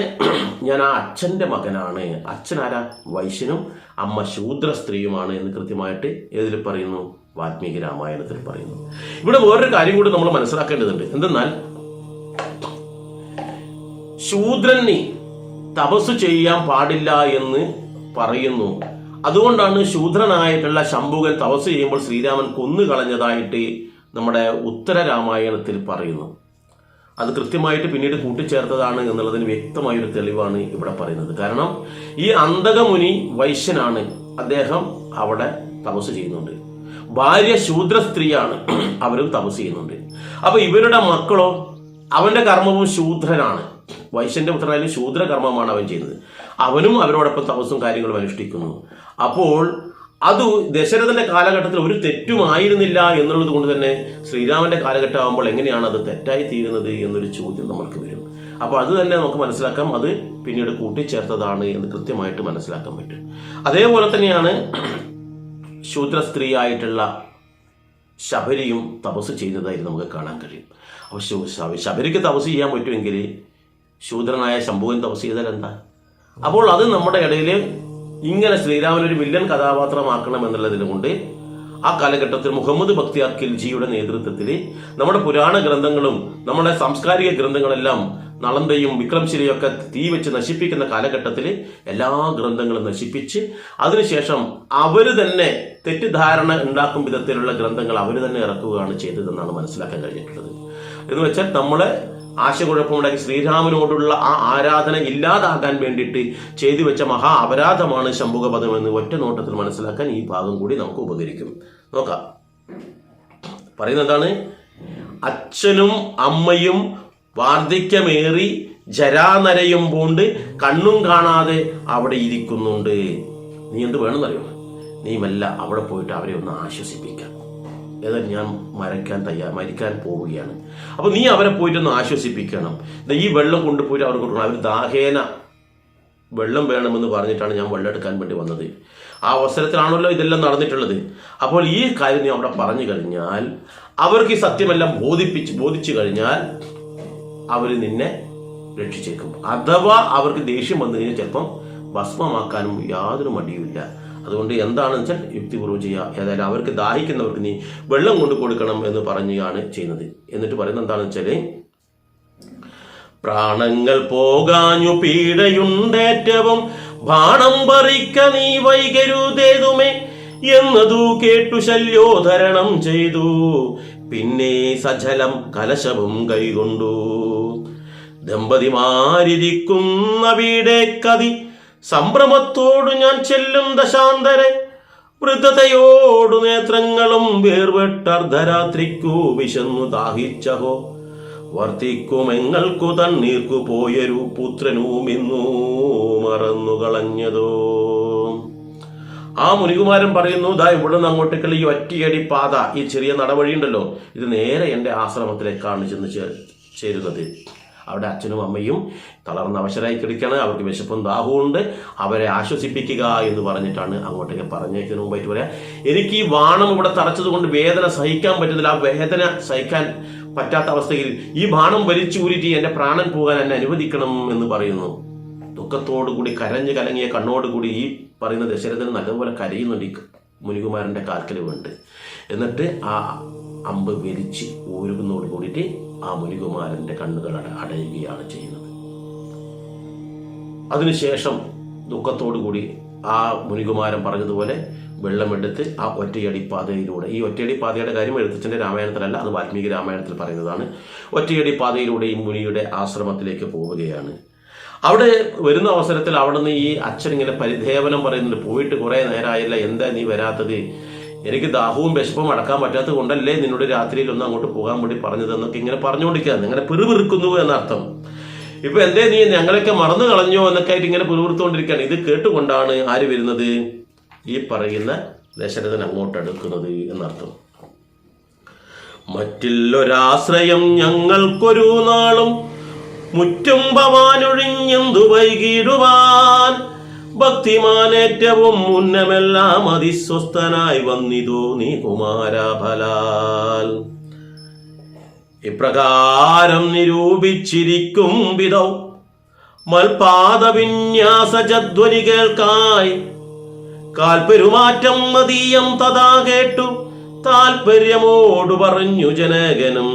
ഞാൻ ആ അച്ഛൻ്റെ മകനാണ്. അച്ഛൻ ആരാ? വൈശ്യനും അമ്മ ശൂദ്ര സ്ത്രീയുമാണ് എന്ന് കൃത്യമായിട്ട് ഏതിൽ പറയുന്നു? വാൽമീകി രാമായണത്തിൽ പറയുന്നു. ഇവിടെ വേറൊരു കാര്യം കൂടി നമ്മൾ മനസ്സിലാക്കേണ്ടതുണ്ട്. എന്തെന്നാൽ ശൂദ്രന് തപസ് ചെയ്യാൻ പാടില്ല എന്ന് പറയുന്നു. അതുകൊണ്ടാണ് ശൂദ്രനായിട്ടുള്ള ശംഭുകൻ തപസ് ചെയ്യുമ്പോൾ ശ്രീരാമൻ കൊന്നുകളഞ്ഞതായിട്ട് നമ്മുടെ ഉത്തര രാമായണത്തിൽ പറയുന്നു. അത് കൃത്യമായിട്ട് പിന്നീട് കൂട്ടിച്ചേർത്തതാണ് എന്നുള്ളതിന് വ്യക്തമായൊരു തെളിവാണ് ഇവിടെ പറയുന്നത്. കാരണം ഈ അന്തകമുനി വൈശ്യനാണ്, അദ്ദേഹം അവിടെ തപസ് ചെയ്യുന്നുണ്ട്. ഭാര്യ ശൂദ്ര സ്ത്രീയാണ്, അവരും തപസ് ചെയ്യുന്നുണ്ട്. അപ്പൊ ഇവരുടെ മക്കളോ, അവന്റെ കർമ്മവും ശൂദ്രനാണ്. വൈശ്യന്റെ പുത്രനായാലും ശൂദ്ര കർമ്മമാണ് അവൻ ചെയ്യുന്നത്. അവനും അവരോടൊപ്പം തപസ്സും കാര്യങ്ങളും അനുഷ്ഠിക്കുന്നു. അപ്പോൾ അത് ദശരഥന്റെ കാലഘട്ടത്തിൽ ഒരു തെറ്റുമായിരുന്നില്ല എന്നുള്ളത് കൊണ്ട് തന്നെ ശ്രീരാമന്റെ കാലഘട്ടം ആകുമ്പോൾ എങ്ങനെയാണ് അത് തെറ്റായി തീരുന്നത് എന്നൊരു ചോദ്യം നമുക്ക് വരും. അപ്പോൾ അത് തന്നെ നമുക്ക് മനസ്സിലാക്കാം, അത് പിന്നീട് കൂട്ടിച്ചേർത്തതാണ് എന്ന് കൃത്യമായിട്ട് മനസ്സിലാക്കാൻ പറ്റും. അതേപോലെ തന്നെയാണ് ശൂദ്ര സ്ത്രീ ആയിട്ടുള്ള ശബരിയും തപസ് ചെയ്യുന്നതായി നമുക്ക് കാണാൻ കഴിയും. അപ്പോൾ ശബരിക്ക് തപസ് ചെയ്യാൻ പറ്റുമെങ്കിൽ ശൂദ്രനായ ശംഭുവൻ തപസ് ചെയ്താൽ എന്താ? അപ്പോൾ അത് നമ്മുടെ ഇടയിൽ ഇങ്ങനെ ശ്രീരാമനൊരു വില്ലൻ കഥാപാത്രമാക്കണം എന്നുള്ളതിനെ കൊണ്ട് ആ കാലഘട്ടത്തിൽ മുഹമ്മദ് ബക്തിയാർ ഖിൽജിയുടെ നേതൃത്വത്തിൽ നമ്മുടെ പുരാണ ഗ്രന്ഥങ്ങളും നമ്മുടെ സാംസ്കാരിക ഗ്രന്ഥങ്ങളെല്ലാം നളന്തയും വിക്രംശിലയും ഒക്കെ തീ വെച്ച് നശിപ്പിക്കുന്ന കാലഘട്ടത്തിൽ എല്ലാ ഗ്രന്ഥങ്ങളും നശിപ്പിച്ച് അതിനുശേഷം അവർ തന്നെ തെറ്റിദ്ധാരണ ഉണ്ടാക്കും വിധത്തിലുള്ള ഗ്രന്ഥങ്ങൾ അവർ തന്നെ ഇറക്കുകയാണ് ചെയ്തതെന്നാണ് മനസ്സിലാക്കാൻ കഴിഞ്ഞിട്ടുള്ളത്. എന്ന് വെച്ചാൽ നമ്മളെ ആശയക്കുഴപ്പമുണ്ടാക്കി ശ്രീരാമനോടുള്ള ആ ആരാധന ഇല്ലാതാക്കാൻ വേണ്ടിയിട്ട് ചെയ്തു വെച്ച മഹാ അപരാധമാണ് ശംഭുകപദം എന്ന് ഒറ്റ നോട്ടത്തിൽ മനസ്സിലാക്കാൻ ഈ ഭാഗം കൂടി നമുക്ക് ഉപകരിക്കും. നോക്കാം, പറയുന്നതാണ്, അച്ഛനും അമ്മയും വാർദ്ധക്യമേറി ജരാനരയും പൂണ്ട് കണ്ണും കാണാതെ അവിടെ ഇരിക്കുന്നുണ്ട്. നീ എന്ത് വേണമെന്നറിയോ? നീ മെല്ല അവിടെ പോയിട്ട് അവരെ ഒന്ന് ആശ്വസിപ്പിക്കാം. ഏതായാലും ഞാൻ മരിക്കാൻ പോവുകയാണ്. അപ്പോൾ നീ അവരെ പോയിട്ടൊന്ന് ആശ്വസിപ്പിക്കണം. ഈ വെള്ളം കൊണ്ടുപോയിട്ട് അവർക്ക് കൊടുക്കണം. അവർ ദാഹേന വെള്ളം വേണമെന്ന് പറഞ്ഞിട്ടാണ് ഞാൻ വെള്ളം എടുക്കാൻ വേണ്ടി വന്നത്. ആ അവസരത്തിലാണല്ലോ ഇതെല്ലാം നടന്നിട്ടുള്ളത്. അപ്പോൾ ഈ കാര്യം നീ അവിടെ പറഞ്ഞു കഴിഞ്ഞാൽ, അവർക്ക് ഈ സത്യമെല്ലാം ബോധിച്ചു കഴിഞ്ഞാൽ അവർ നിന്നെ രക്ഷിച്ചേക്കും. അഥവാ അവർക്ക് ദേഷ്യം വന്നു കഴിഞ്ഞാൽ ചിലപ്പം ഭസ്മമാക്കാനും യാതൊരു മടിയുമില്ല. അതുകൊണ്ട് എന്താണെന്ന് വെച്ചാൽ യുക്തിപൂർവ്വം ചെയ്യുക. ഏതായാലും അവർക്ക് ദാഹിക്കുന്നവർക്ക് നീ വെള്ളം കൊണ്ട് കൊടുക്കണം എന്ന് പറഞ്ഞാണ് ചെയ്യുന്നത്. എന്നിട്ട് പറയുന്നത് എന്താണെന്ന് വെച്ചാല്, പ്രാണങ്ങൾ പോകാഞ്ഞു പീഡയുണ്ടേറ്റവും ബാണം പറിക്ക നീ വൈകരുതേതുമേ എന്നതു കേട്ടു ശല്യോധരണം ചെയ്തു. പിന്നെ സജലം കലശവും കൈകൊണ്ടു ദമ്പതിമാരിരിക്കുന്ന വീടേ കതി സംഭ്രമത്തോടു ഞാൻ ചെല്ലും ദശാന്തരെ വൃദ്ധതയോടു നേത്രങ്ങളും വേർവെട്ടർദ്ധരാത്രിക്കു വിശന്നു ദാഹിച്ചഹോ വർത്തിക്കുമെങ്ങൾക്കു തണ്ണീർക്കു പോയൊരു പുത്രനുമിന്നു മറന്നു കളഞ്ഞതോ. ആ മുനികുമാരൻ പറയുന്നു, ദാ ഇവിടെ നിന്ന് അങ്ങോട്ടേക്കുള്ള ഈ ഒറ്റയടി പാത, ഈ ചെറിയ നടവഴിയുണ്ടല്ലോ, ഇത് നേരെ എൻ്റെ ആശ്രമത്തിലേക്കാണ് ചെന്ന് ചേരുന്നത്. അവിടെ അച്ഛനും അമ്മയും തളർന്ന അവശരായി കിടക്കുകയാണ്. അവർക്ക് വിശപ്പും ദാഹവും ഉണ്ട്. അവരെ ആശ്വസിപ്പിക്കുക എന്ന് പറഞ്ഞിട്ടാണ് അങ്ങോട്ടേക്ക് പറഞ്ഞേക്കുന്നതിന് മുമ്പായിട്ട് പറയാം, എനിക്ക് ഈ ബാണം ഇവിടെ തറച്ചത് കൊണ്ട് വേദന സഹിക്കാൻ പറ്റുന്നില്ല. ആ വേദന സഹിക്കാൻ പറ്റാത്ത അവസ്ഥയിൽ ഈ ബാണം വലിച്ചൂരിട്ട് എൻ്റെ പ്രാണൻ പോകാൻ എന്നെ അനുവദിക്കണം എന്ന് പറയുന്നു. ദുഃഖത്തോടുകൂടി കരഞ്ഞു കലങ്ങിയ കണ്ണോടുകൂടി ഈ പറയുന്ന ദശരഥന് നല്ലപോലെ കരയുന്നുണ്ട് ഈ മുനികുമാരൻ്റെ കാൽക്കൽ വേണ്ട. എന്നിട്ട് ആ അമ്പ് വലിച്ച് ഊരുന്നതോട് കൂടിയിട്ട് ആ മുനികുമാരൻ്റെ കണ്ണുകൾ അടയുകയാണ് ചെയ്യുന്നത്. അതിനുശേഷം ദുഃഖത്തോടുകൂടി ആ മുനികുമാരൻ പറഞ്ഞതുപോലെ വെള്ളമെടുത്ത് ആ ഒറ്റയടി പാതയിലൂടെ, ഈ ഒറ്റയടി പാതയുടെ കാര്യം എഴുത്തച്ഛൻ്റെ രാമായണത്തിലല്ല, അത് വാൽമീകി രാമായണത്തിൽ പറയുന്നതാണ്. ഒറ്റയടി പാതയിലൂടെ ഈ മുനിയുടെ ആശ്രമത്തിലേക്ക് പോവുകയാണ്. അവിടെ വരുന്ന അവസരത്തിൽ അവിടെ നിന്ന് ഈ അച്ഛൻ ഇങ്ങനെ പരിദേവനം പറയുന്നുണ്ട്, പോയിട്ട് കുറേ നേരമായില്ല, എന്താ നീ വരാത്തത്? എനിക്ക് ദാഹവും വിശപ്പും അടക്കാൻ പറ്റാത്തത് കൊണ്ടല്ലേ നിന്നോട് രാത്രിയിൽ ഒന്ന് അങ്ങോട്ട് പോകാൻ വേണ്ടി പറഞ്ഞതെന്നൊക്കെ ഇങ്ങനെ പറഞ്ഞുകൊണ്ടിരിക്കുകയാണ്. ഇങ്ങനെ പിറുപിറുക്കുന്നു എന്നർത്ഥം. ഇപ്പൊ എന്തേ നീ ഞങ്ങളൊക്കെ മറന്നു കളഞ്ഞോ എന്നൊക്കെ ആയിട്ട് ഇങ്ങനെ പിറുപിറുത്തുകൊണ്ടിരിക്കുകയാണ്. ഇത് കേട്ടുകൊണ്ടാണ് ആര് വരുന്നത്? ഈ പറയുന്ന ദശരഥൻ അങ്ങോട്ട് അടുക്കുന്നത് എന്നർത്ഥം. മറ്റില്ലൊരാശ്രയം ഞങ്ങൾക്കൊരു നാളും മുറ്റും ഭവാനൊഴിഞ്ഞെന്തു വൈകിടുവാൻ. ഭക്തിമാനേറ്റവും മുന്നമെല്ലാം അതിസ്വസ്ഥനായി വന്നിതോ നീ കുമാരഫലാൽ. ഇപ്രകാരം നിരൂപിച്ചിരിക്കും വിധൗ മൽപാദവിന്യാസജധ്വനി കേൾക്കായി. കാൽപ്പെരുമാറ്റം മതീയം തഥാ കേട്ടു താൽപര്യമോടു പറഞ്ഞു ജനകനും.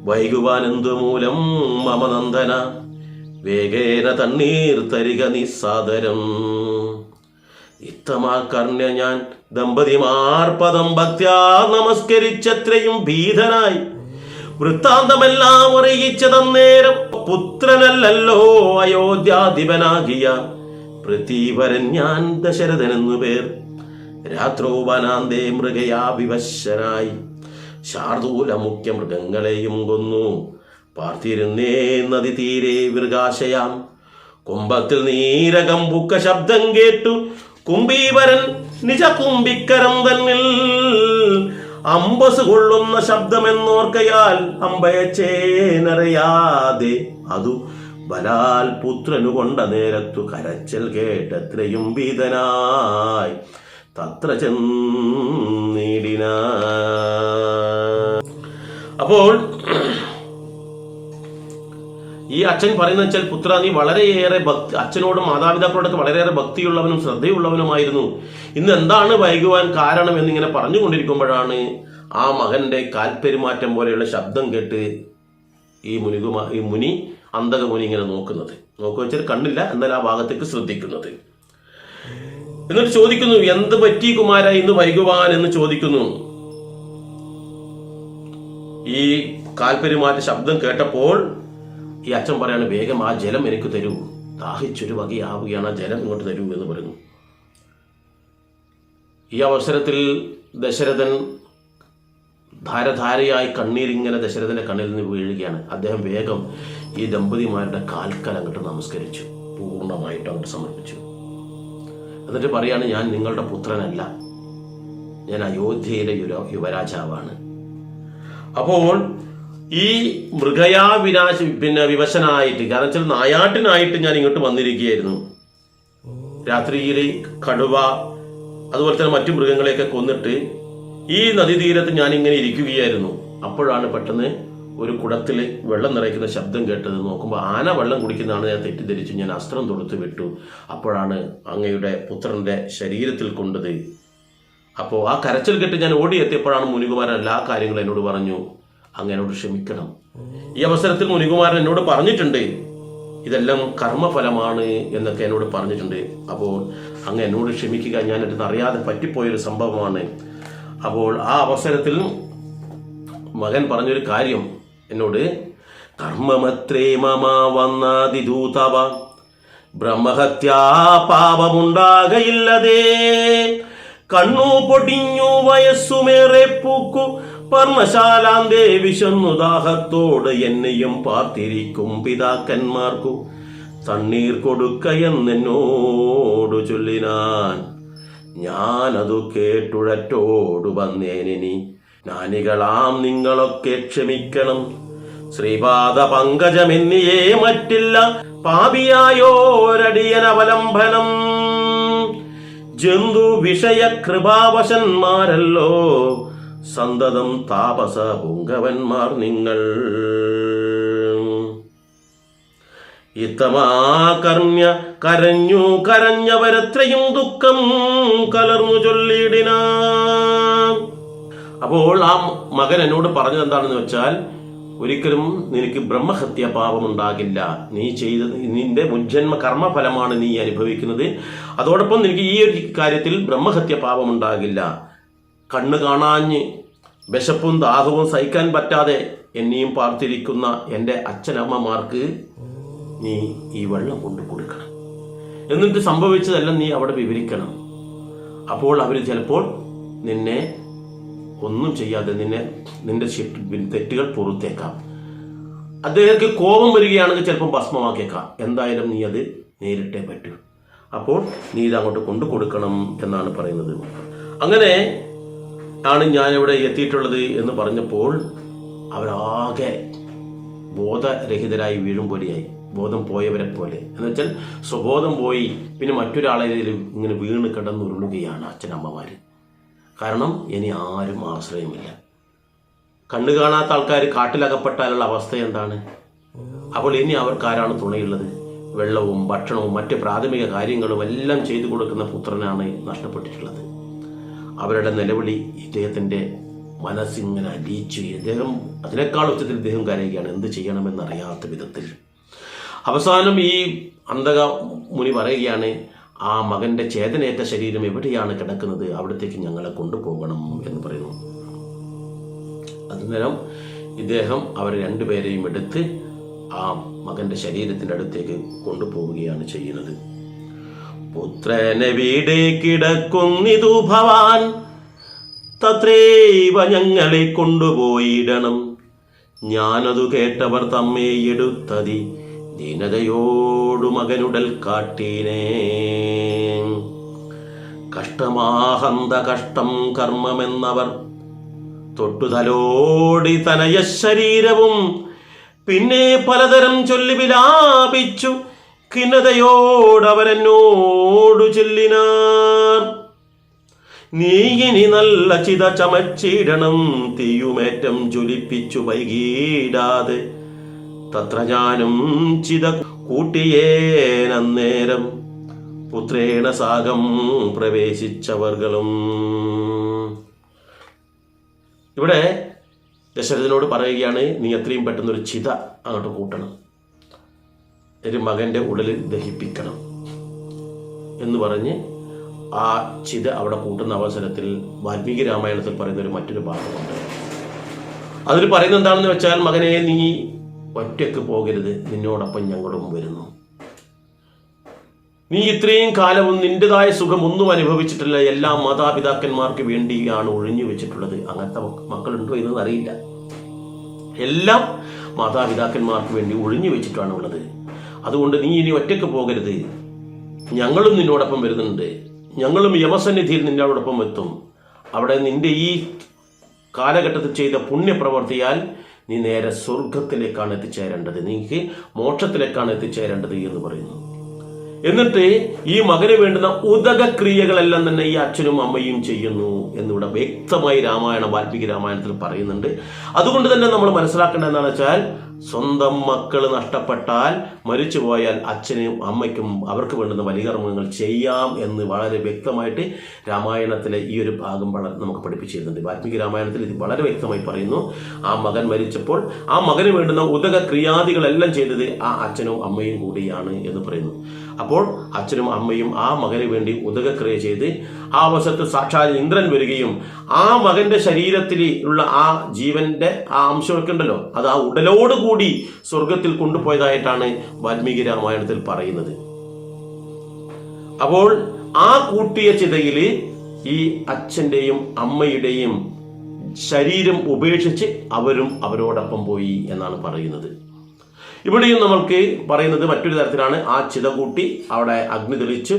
വൈകുവാനെന്തു മൂലം മമ നന്ദന വേഗേന തണ്ണീർ തരിക നിസ്സാദരം. ഇത്തമാകർണ്യ ഞാൻ ദമ്പതിമാർ പദം ഭക്ത്യാ നമസ്കരിച്ചത്രയും ഭീതനായി വൃത്താന്തമെല്ലാം അറിയിച്ചതന്നേരം. പുത്രനല്ലല്ലോ അയോധ്യാധിപനാകിയ പൃഥ്വീവരൻ ഞാൻ ദശരഥനെന്നു പേർ. രാത്രോപനാന്തേ മൃഗയാ വിവശനായി ശാർദൂല മുഖ്യ മൃഗങ്ങളെയും കൊന്നു പാർത്തിരുന്നേ നദി തീരെ മൃഗാശയാം. കുംഭത്തിൽ നീരകം പുക്ക ശബ്ദം കേട്ടു കുംഭീവരൻ നിജ കുംഭിക്കരം തന്നിൽ. അമ്പസ് കൊള്ളുന്ന ശബ്ദമെന്നോർക്കയാൽ അമ്പയച്ചേനറിയാതെ അതു ബലാൽ പുത്രനു കൊണ്ട നേരത്തു കരച്ചൽ കേട്ടത്രയും ഭീതനായി തത്ര ചെന്നീടിന. അപ്പോൾ ഈ അച്ഛൻ പറയുന്ന വെച്ചാൽ, പുത്ര നീ വളരെയേറെ ഭക്തി, അച്ഛനോടും മാതാപിതാക്കളോടൊക്കെ വളരെയേറെ ഭക്തിയുള്ളവനും ശ്രദ്ധയുള്ളവനുമായിരുന്നു. ഇന്ന് എന്താണ് വൈകുവാൻ കാരണം എന്നിങ്ങനെ പറഞ്ഞുകൊണ്ടിരിക്കുമ്പോഴാണ് ആ മകന്റെ കാൽപ്പെരുമാറ്റം പോലെയുള്ള ശബ്ദം കേട്ട് ഈ മുനി അന്തകമുനി ഇങ്ങനെ നോക്കുന്നത്. വെച്ചാൽ കണ്ണില്ല, എന്നാൽ ആ ഭാഗത്തേക്ക് ശ്രദ്ധിക്കുന്നത്. എന്നിട്ട് ചോദിക്കുന്നു, എന്ത് പറ്റി കുമാര ഇന്ന് വൈകുവാൻ എന്ന് ചോദിക്കുന്നു. ഈ കാൽപ്പെരുമാറ്റ ശബ്ദം കേട്ടപ്പോൾ ഈ അച്ഛൻ പറയാണ്, വേഗം ആ ജലം എനിക്ക് തരൂ, ദാഹിച്ചൊരു വകയാവുകയാണ്, ആ ജലം ഇങ്ങോട്ട് തരൂ എന്ന് പറയുന്നു. ഈ അവസരത്തിൽ ദശരഥൻ ധാരധാരയായി കണ്ണീരിങ്ങനെ ദശരഥന്റെ കണ്ണിൽ നിന്ന് വീഴുകയാണ്. അദ്ദേഹം വേഗം ഈ ദമ്പതിമാരുടെ കാൽക്കൽ അങ്ങോട്ട് നമസ്കരിച്ചു, പൂർണ്ണമായിട്ട് അങ്ങോട്ട് സമർപ്പിച്ചു. എന്നിട്ട് പറയാണ്, ഞാൻ നിങ്ങളുടെ പുത്രനല്ല, ഞാൻ അയോധ്യയിലെ യുവരാജാവാണ്. അപ്പോൾ ഈ മൃഗയാ വിവശനായിട്ട്, കാരണം വെച്ചാൽ നായാട്ടിനായിട്ട് ഞാൻ ഇങ്ങോട്ട് വന്നിരിക്കുകയായിരുന്നു. രാത്രിയിൽ കടുവ അതുപോലെ തന്നെ മറ്റു മൃഗങ്ങളെയൊക്കെ കൊന്നിട്ട് ഈ നദീതീരത്ത് ഞാൻ ഇങ്ങനെ ഇരിക്കുകയായിരുന്നു. അപ്പോഴാണ് പെട്ടെന്ന് ഒരു കുടത്തിൽ വെള്ളം നിറയ്ക്കുന്ന ശബ്ദം കേട്ടത്. നോക്കുമ്പോൾ ആന വെള്ളം കുടിക്കുന്നതാണ് ഞാൻ തെറ്റിദ്ധരിച്ചു. ഞാൻ അസ്ത്രം തൊടുത്ത് വിട്ടു. അപ്പോഴാണ് അങ്ങയുടെ പുത്രന്റെ ശരീരത്തിൽ കൊണ്ടത്. അപ്പോൾ ആ കരച്ചിൽ കേട്ട് ഞാൻ ഓടിയെത്തിയപ്പോഴാണ് മുനികുമാരൻ എല്ലാ കാര്യങ്ങളും എന്നോട് പറഞ്ഞു, അങ്ങനോട് ക്ഷമിക്കണം. ഈ അവസരത്തിൽ മുനികുമാരൻ എന്നോട് പറഞ്ഞിട്ടുണ്ട്, ഇതെല്ലാം കർമ്മഫലമാണ് എന്നൊക്കെ എന്നോട് പറഞ്ഞിട്ടുണ്ട്. അപ്പോൾ അങ്ങ് എന്നോട് ക്ഷമിക്കുക, ഞാൻ എന്നിട്ട് അറിയാതെ പറ്റിപ്പോയൊരു സംഭവമാണ്. അപ്പോൾ ആ അവസരത്തിൽ മകൻ പറഞ്ഞൊരു കാര്യം എന്നോട്, കർമ്മമത്രേ മമ വന്നാതിദൂതവ ബ്രഹ്മഹത്യാ പാപമുണ്ടാകയില്ലതേ. കണ്ണു പൊടിഞ്ഞു വയസ്സുമേറെ പൂക്കു പർണശാലാന്തേ വിശന്നു ദാഹത്തോട് എന്നെയും പാർത്തിരിക്കും പിതാക്കന്മാർക്കു തണ്ണീർ കൊടുക്കയെന്നോടു ചൊല്ലിനാൻ. ഞാനതു കേട്ടുഴറ്റോടു വന്നേനി. ജ്ഞാനികളാം നിങ്ങളൊക്കെ ക്ഷമിക്കണം. ശ്രീപാദ പങ്കജമെന്നിയേ മറ്റില്ല പാപിയായോരടിയനവലംബനം. ജന്തു വിഷയ കൃപാവശന്മാരല്ലോ സന്തതം താപസ പുങ്കവന്മാർ നിങ്ങൾ. ഇത്തമാകർണ്യ കരഞ്ഞു കരഞ്ഞവരത്രയും ദുഃഖം കലർന്നു ചൊല്ലിയിടിന. അപ്പോൾ ആ മകൻ എന്നോട് പറഞ്ഞത് എന്താണെന്ന് വെച്ചാൽ, ഒരിക്കലും നിനക്ക് ബ്രഹ്മഹത്യ പാപമുണ്ടാകില്ല. നീ ചെയ്തത് നിന്റെ മുൻജന്മ കർമ്മഫലമാണ് നീ അനുഭവിക്കുന്നത്. അതോടൊപ്പം നിനക്ക് ഈ ഒരു കാര്യത്തിൽ ബ്രഹ്മഹത്യ പാപമുണ്ടാകില്ല. കണ്ണ് കാണാഞ്ഞ് വിശപ്പും ദാഹവും സഹിക്കാൻ പറ്റാതെ എന്നെയും പാർത്തിരിക്കുന്ന എൻ്റെ അച്ഛനമ്മമാർക്ക് നീ ഈ വെള്ളം കൊണ്ടു കൊടുക്കണം. എന്നിട്ട് സംഭവിച്ചതെല്ലാം നീ അവിടെ വിവരിക്കണം. അപ്പോൾ അവർ ചിലപ്പോൾ നിന്നെ ഒന്നും ചെയ്യാതെ നിന്റെ തെറ്റുകൾ പുറത്തേക്കാം. അദ്ദേഹത്തിന് കോപം വരികയാണെങ്കിൽ ചിലപ്പോൾ ഭസ്മമാക്കിയേക്കാം. എന്തായാലും നീ അത് നേരിട്ടേ പറ്റൂ. അപ്പോൾ നീ ഇത് അങ്ങോട്ട് കൊണ്ടു കൊടുക്കണം എന്നാണ് പറയുന്നത്. അങ്ങനെ ആണ് ഞാനിവിടെ എത്തിയിട്ടുള്ളത് എന്ന് പറഞ്ഞപ്പോൾ അവരാകെ ബോധരഹിതരായി വീഴും പോലെയായി, ബോധം പോയവരെ പോലെ. എന്ന് വെച്ചാൽ സ്വബോധം പോയി പിന്നെ മറ്റൊരാളെ ഇങ്ങനെ വീണ് കിടന്നുരുളുകയാണ് അച്ഛനമ്മമാർ. കാരണം ഇനി ആരും ആശ്രയമില്ല. കണ്ണു കാണാത്ത ആൾക്കാർ കാട്ടിലകപ്പെട്ടാലുള്ള അവസ്ഥ എന്താണ്? അപ്പോൾ ഇനി അവർക്കാരാണ് തുണയുള്ളത്? വെള്ളവും ഭക്ഷണവും മറ്റ് പ്രാഥമിക കാര്യങ്ങളും എല്ലാം ചെയ്തു കൊടുക്കുന്ന പുത്രനാണ് നഷ്ടപ്പെട്ടിട്ടുള്ളത്. അവരുടെ നിലവിളി ഇദ്ദേഹത്തിൻ്റെ മനസ്സിങ്ങനെ അലിയിച്ചു. ഇദ്ദേഹം അതിനേക്കാൾ ഉച്ചത്തിൽ ഇദ്ദേഹം കരയുകയാണ്, എന്ത് ചെയ്യണമെന്നറിയാത്ത വിധത്തിൽ. അവസാനം ഈ അന്ധക മുനി പറയുകയാണ്, ആ മകൻ്റെ ചേതനയേറ്റ ശരീരം എവിടെയാണ് കിടക്കുന്നത്, അവിടത്തേക്ക് ഞങ്ങളെ കൊണ്ടുപോകണം എന്ന് പറയുന്നു. അന്നേരം ഇദ്ദേഹം അവരെ രണ്ടുപേരെയും എടുത്ത് ആ മകൻ്റെ ശരീരത്തിൻ്റെ അടുത്തേക്ക് കൊണ്ടുപോവുകയാണ് ചെയ്യുന്നത്. പുത്രനെ കിടക്കുന്നിതു ഭവാൻ, തത്രൈവ ഞങ്ങളെ കൊണ്ടുപോയിടണം. ഞാനതു കേട്ടവർ തമ്മേ എടുത്തതി ദീനതയോടു മകനുടൽ കാട്ടീനേ. കഷ്ടമാഹന്ത കഷ്ടം കർമ്മമെന്നവർ തൊട്ടുതലോടി തനയ ശരീരവും പിന്നെ പലതരം ചൊല്ലി വിലാപിച്ചു ഖിന്നതയോടവരെന്നോടു ചൊല്ലിനാർ. നീ ഇനി നല്ല ചിത ചമച്ചിടണം, തീയുമേറ്റം ജ്വലിപ്പിച്ചു വൈകിടാതെ. തത്ര ഞാനും ചിത കൂട്ടിയേനന്നേരം പുത്രേണ സാഗം പ്രവേശിച്ചവർകളും. ഇവിടെ ദശരഥനോട് പറയുകയാണ്, നീ എത്രയും പെട്ടെന്നൊരു ചിത അങ്ങോട്ട് കൂട്ടണം, ഒരു മകൻ്റെ ഉടലിൽ ദഹിപ്പിക്കണം എന്ന് പറഞ്ഞ് ആ ചിത അവിടെ കൂട്ടുന്ന അവസരത്തിൽ വാൽമീകി രാമായണത്തിൽ പറയുന്ന ഒരു മറ്റൊരു ഭാഗമുണ്ട്. അതിൽ പറയുന്നത് എന്താണെന്ന് വെച്ചാൽ, മകനെ നീ ഒറ്റയ്ക്ക് പോകരുത്, നിന്നോടൊപ്പം ഞങ്ങളും വരുന്നു. നീ ഇത്രയും കാലവും നിന്റേതായ സുഖം ഒന്നും അനുഭവിച്ചിട്ടില്ല, എല്ലാ മാതാപിതാക്കന്മാർക്ക് വേണ്ടിയാണ് ഒഴിഞ്ഞു വെച്ചിട്ടുള്ളത്. അങ്ങനത്തെ മക്കളുണ്ടോ എന്ന് അറിയില്ല. എല്ലാം മാതാപിതാക്കന്മാർക്ക് വേണ്ടി ഒഴിഞ്ഞു വെച്ചിട്ടാണ് ഉള്ളത്. അതുകൊണ്ട് നീ ഇനി ഒറ്റയ്ക്ക് പോകരുത്, ഞങ്ങളും നിന്നോടൊപ്പം വരുന്നുണ്ട്. ഞങ്ങളും യമസന്നിധിയിൽ നിന്നോടൊപ്പം എത്തും. അവിടെ നിന്റെ ഈ കാലഘട്ടത്തിൽ ചെയ്ത പുണ്യപ്രവർത്തിയാൽ നീ നേരെ സ്വർഗത്തിലേക്കാണ് എത്തിച്ചേരേണ്ടത്, നീക്ക് മോക്ഷത്തിലേക്കാണ് എത്തിച്ചേരേണ്ടത് എന്ന് പറയുന്നു. എന്നിട്ട് ഈ മകന് വേണ്ടുന്ന ഉദകക്രിയകളെല്ലാം തന്നെ ഈ അച്ഛനും അമ്മയും ചെയ്യുന്നു എന്നിവിടെ വ്യക്തമായി വാൽമീകി രാമായണത്തിൽ പറയുന്നുണ്ട്. അതുകൊണ്ട് തന്നെ നമ്മൾ മനസ്സിലാക്കേണ്ടത് എന്താണെന്ന് വെച്ചാൽ, സ്വന്തം മക്കൾ നഷ്ടപ്പെട്ടാൽ, മരിച്ചു പോയാൽ അച്ഛനും അമ്മയ്ക്കും അവർക്ക് വേണ്ടുന്ന ബലികർമ്മങ്ങൾ ചെയ്യാം എന്ന് വളരെ വ്യക്തമായിട്ട് രാമായണത്തിലെ ഈ ഒരു ഭാഗം നമുക്ക് പഠിപ്പിച്ചിരുന്നുണ്ട്. വാൽമീകി രാമായണത്തിൽ ഇത് വളരെ വ്യക്തമായി പറയുന്നു. ആ മകൻ മരിച്ചപ്പോൾ ആ മകന് വേണ്ടുന്ന ഉദക ക്രിയാദികളെല്ലാം ചെയ്തത് ആ അച്ഛനും അമ്മയും കൂടിയാണ് എന്ന് പറയുന്നു. അപ്പോൾ അച്ഛനും അമ്മയും ആ മകന് വേണ്ടി ഉദകക്രിയ ചെയ്ത് ആ അവസരത്തിൽ സാക്ഷാൽ ഇന്ദ്രൻ വരികയും ആ മകന്റെ ശരീരത്തിൽ ഉള്ള ആ ജീവന്റെ ആ അംശമൊക്കെ ഉണ്ടല്ലോ, അത് ആ ഉടലോടുകൂടി സ്വർഗത്തിൽ കൊണ്ടുപോയതായിട്ടാണ് വാൽമീകി രാമായണത്തിൽ പറയുന്നത്. അപ്പോൾ ആ കൂട്ടിയ ചിതയിൽ ഈ അച്ഛന്റെയും അമ്മയുടെയും ശരീരം ഉപേക്ഷിച്ച് അവരും അവരോടൊപ്പം പോയി എന്നാണ് പറയുന്നത്. ഇവിടെയും നമ്മൾക്ക് പറയുന്നത് മറ്റൊരു തരത്തിലാണ്. ആ ചിത കൂട്ടി അവിടെ അഗ്നി തെളിച്ച്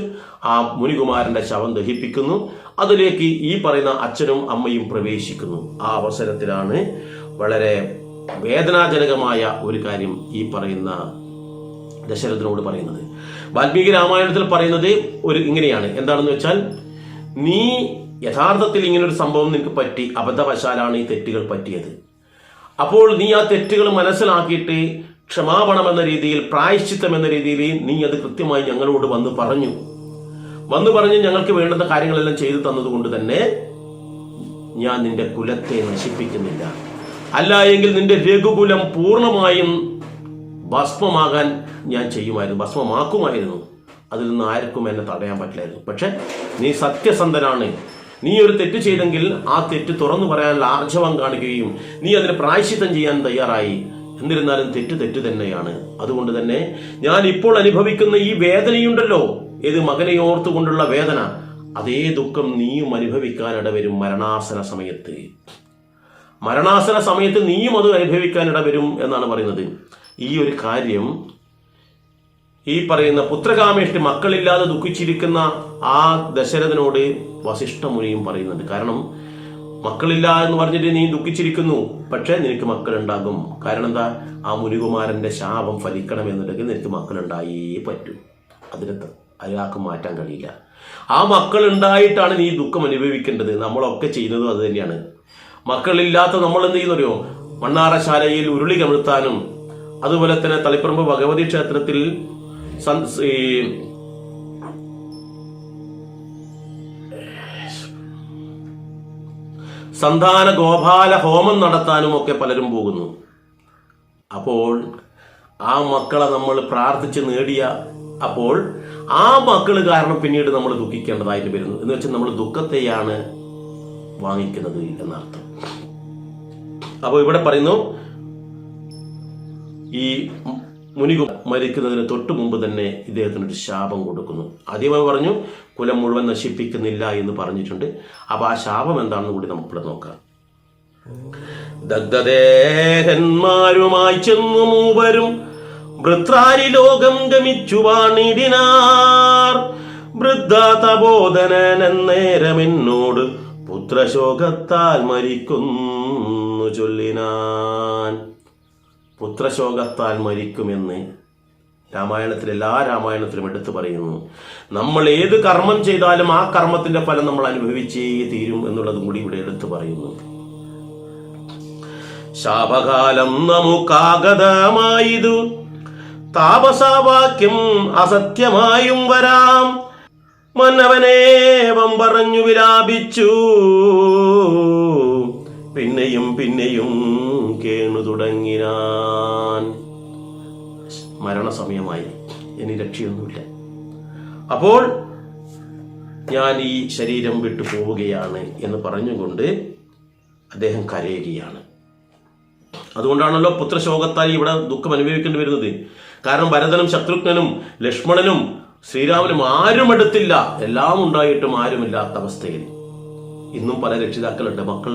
ആ മുനികുമാരന്റെ ശവം ദഹിപ്പിക്കുന്നു. അതിലേക്ക് ഈ പറയുന്ന അച്ഛനും അമ്മയും പ്രവേശിക്കുന്നു. ആ അവസരത്തിലാണ് വളരെ വേദനാജനകമായ ഒരു കാര്യം ഈ പറയുന്ന ദശരഥനോട് പറയുന്നത്. വാൽമീകി രാമായണത്തിൽ പറയുന്നത് ഇങ്ങനെയാണ്. എന്താണെന്ന് വെച്ചാൽ, നീ യഥാർത്ഥത്തിൽ ഇങ്ങനൊരു സംഭവം നിനക്ക് പറ്റി, അബദ്ധവശാലാണ് ഈ തെറ്റുകൾ പറ്റിയത്. അപ്പോൾ നീ ആ തെറ്റുകൾ മനസ്സിലാക്കിയിട്ട് ക്ഷമാപണം എന്ന രീതിയിൽ, പ്രായശ്ചിത്തം എന്ന രീതിയിൽ നീ അത് കൃത്യമായി ഞങ്ങളോട് വന്ന് പറഞ്ഞ് ഞങ്ങൾക്ക് വേണ്ടുന്ന കാര്യങ്ങളെല്ലാം ചെയ്തു തന്നതുകൊണ്ട് തന്നെ ഞാൻ നിന്റെ കുലത്തെ നശിപ്പിക്കുന്നില്ല. അല്ല എങ്കിൽ നിന്റെ രഘുകുലം പൂർണ്ണമായും ഭസ്മമാകാൻ ഞാൻ ചെയ്യുമായിരുന്നു, ഭസ്മമാക്കുമായിരുന്നു. അതിൽ നിന്ന് ആർക്കും എന്നെ തടയാൻ പറ്റില്ലായിരുന്നു. പക്ഷെ നീ സത്യസന്ധനാണ്. നീ ഒരു തെറ്റ് ചെയ്തെങ്കിൽ ആ തെറ്റ് തുറന്നു പറയാനുള്ള ആർജവം കാണിക്കുകയും നീ അതിന് പ്രായശ്ചിത്തം ചെയ്യാൻ തയ്യാറായി. എന്നിരുന്നാലും തെറ്റ് തന്നെയാണ്. അതുകൊണ്ട് തന്നെ ഞാൻ ഇപ്പോൾ അനുഭവിക്കുന്ന ഈ വേദനയുണ്ടല്ലോ, ഏത് മകനെ ഓർത്തുകൊണ്ടുള്ള വേദന, അതേ ദുഃഖം നീയും അനുഭവിക്കാനിടവരും മരണാസന സമയത്ത് നീയും അത് അനുഭവിക്കാനിടവരും എന്നാണ് പറയുന്നത്. ഈ ഒരു കാര്യം ഈ പറയുന്ന പുത്രകാമേഷ്ടി മക്കളില്ലാതെ ദുഃഖിച്ചിരിക്കുന്ന ആ ദശരഥനോട് വസിഷ്ഠ മുനിയും പറയുന്നുണ്ട്. കാരണം മക്കളില്ല എന്ന് പറഞ്ഞിട്ട് നീ ദുഃഖിച്ചിരിക്കുന്നു, പക്ഷെ നിനക്ക് മക്കളുണ്ടാകും. കാരണം എന്താ? ആ മുനികുമാരന്റെ ശാപം ഫലിക്കണമെന്നുണ്ടെങ്കിൽ നിനക്ക് മക്കളുണ്ടായേ പറ്റൂ. അയാൾക്ക് മാറ്റാൻ കഴിയില്ല. ആ മക്കൾ ഉണ്ടായിട്ടാണ് നീ ദുഃഖം അനുഭവിക്കേണ്ടത്. നമ്മളൊക്കെ ചെയ്യുന്നതും അത് തന്നെയാണ്. മക്കളില്ലാത്ത നമ്മൾ എന്ത് ചെയ്യുന്നറിയോ? മണ്ണാറശാലയിൽ ഉരുളി കമിഴ്ത്താനും അതുപോലെ തന്നെ തളിപ്പറമ്പ് ഭഗവതി ക്ഷേത്രത്തിൽ സന്താന ഗോപാല ഹോമം നടത്താനും ഒക്കെ പലരും പോകുന്നു. അപ്പോൾ ആ മക്കളെ നമ്മൾ പ്രാർത്ഥിച്ച് നേടിയ അപ്പോൾ ആ മക്കൾ കാരണം പിന്നീട് നമ്മൾ ദുഃഖിക്കേണ്ടതായിട്ട് വരുന്നു. എന്ന് വെച്ചാൽ നമ്മൾ ദുഃഖത്തെയാണ് വാങ്ങിക്കുന്നത് എന്നർത്ഥം. അപ്പോൾ ഇവിടെ പറയുന്നു, ഈ മുനികു മരിക്കുന്നതിന് തൊട്ട് മുമ്പ് തന്നെ ഇദ്ദേഹത്തിനൊരു ശാപം കൊടുക്കുന്നു. ആദ്യമായി പറഞ്ഞു കുലം മുഴുവൻ നശിപ്പിക്കുന്നില്ല എന്ന് പറഞ്ഞിട്ടുണ്ട്. അപ്പൊ ആ ശാപം എന്താണെന്ന് കൂടി നമുക്കിവിടെ നോക്കാം. ദഗ്ധദേഹന്മാരുമായി ചെന്നു മൂവരും വൃത്രാരി ലോകം ഗമിച്ചു വാണിടിനാർ. വൃദ്ധ തപോധനൻ എന്നേരമെന്നോട് പുത്രശോകത്താൽ മരിക്കുന്നു ചൊല്ലിനാൻ. പുത്രശോകത്താൽ മരിക്കുമെന്ന് രാമായണത്തിൽ എല്ലാ രാമായണത്തിലും എടുത്തു പറയുന്നു. നമ്മൾ ഏത് കർമ്മം ചെയ്താലും ആ കർമ്മത്തിന്റെ ഫലം നമ്മൾ അനുഭവിച്ചേ തീരും എന്നുള്ളതും കൂടി ഇവിടെ എടുത്തു പറയുന്നു. ശാപകാലം നമുക്കാഗതമായിതു, താപസാവാക്യം അസത്യമായും വരാം. മന്നവനേവം പറഞ്ഞു വിലാപിച്ചു, പിന്നെയും പിന്നെയും കേണു തുടങ്ങിനാൻ. മരണസമയമായി, ഇനി രക്ഷയൊന്നുമില്ല. അപ്പോൾ ഞാൻ ഈ ശരീരം വിട്ടു പോവുകയാണ് എന്ന് പറഞ്ഞുകൊണ്ട് അദ്ദേഹം കരയുകയാണ്. അതുകൊണ്ടാണല്ലോ പുത്രശോകത്താൽ ഇവിടെ ദുഃഖം അനുഭവിക്കേണ്ടി വരുന്നത്. കാരണം ഭരതനും ശത്രുഘ്നനും ലക്ഷ്മണനും ശ്രീരാമനും ആരും എടുത്തില്ല. എല്ലാം ഉണ്ടായിട്ടും ആരുമില്ലാത്ത അവസ്ഥയിൽ ഇന്നും പല രക്ഷിതാക്കളുണ്ട്. മക്കൾ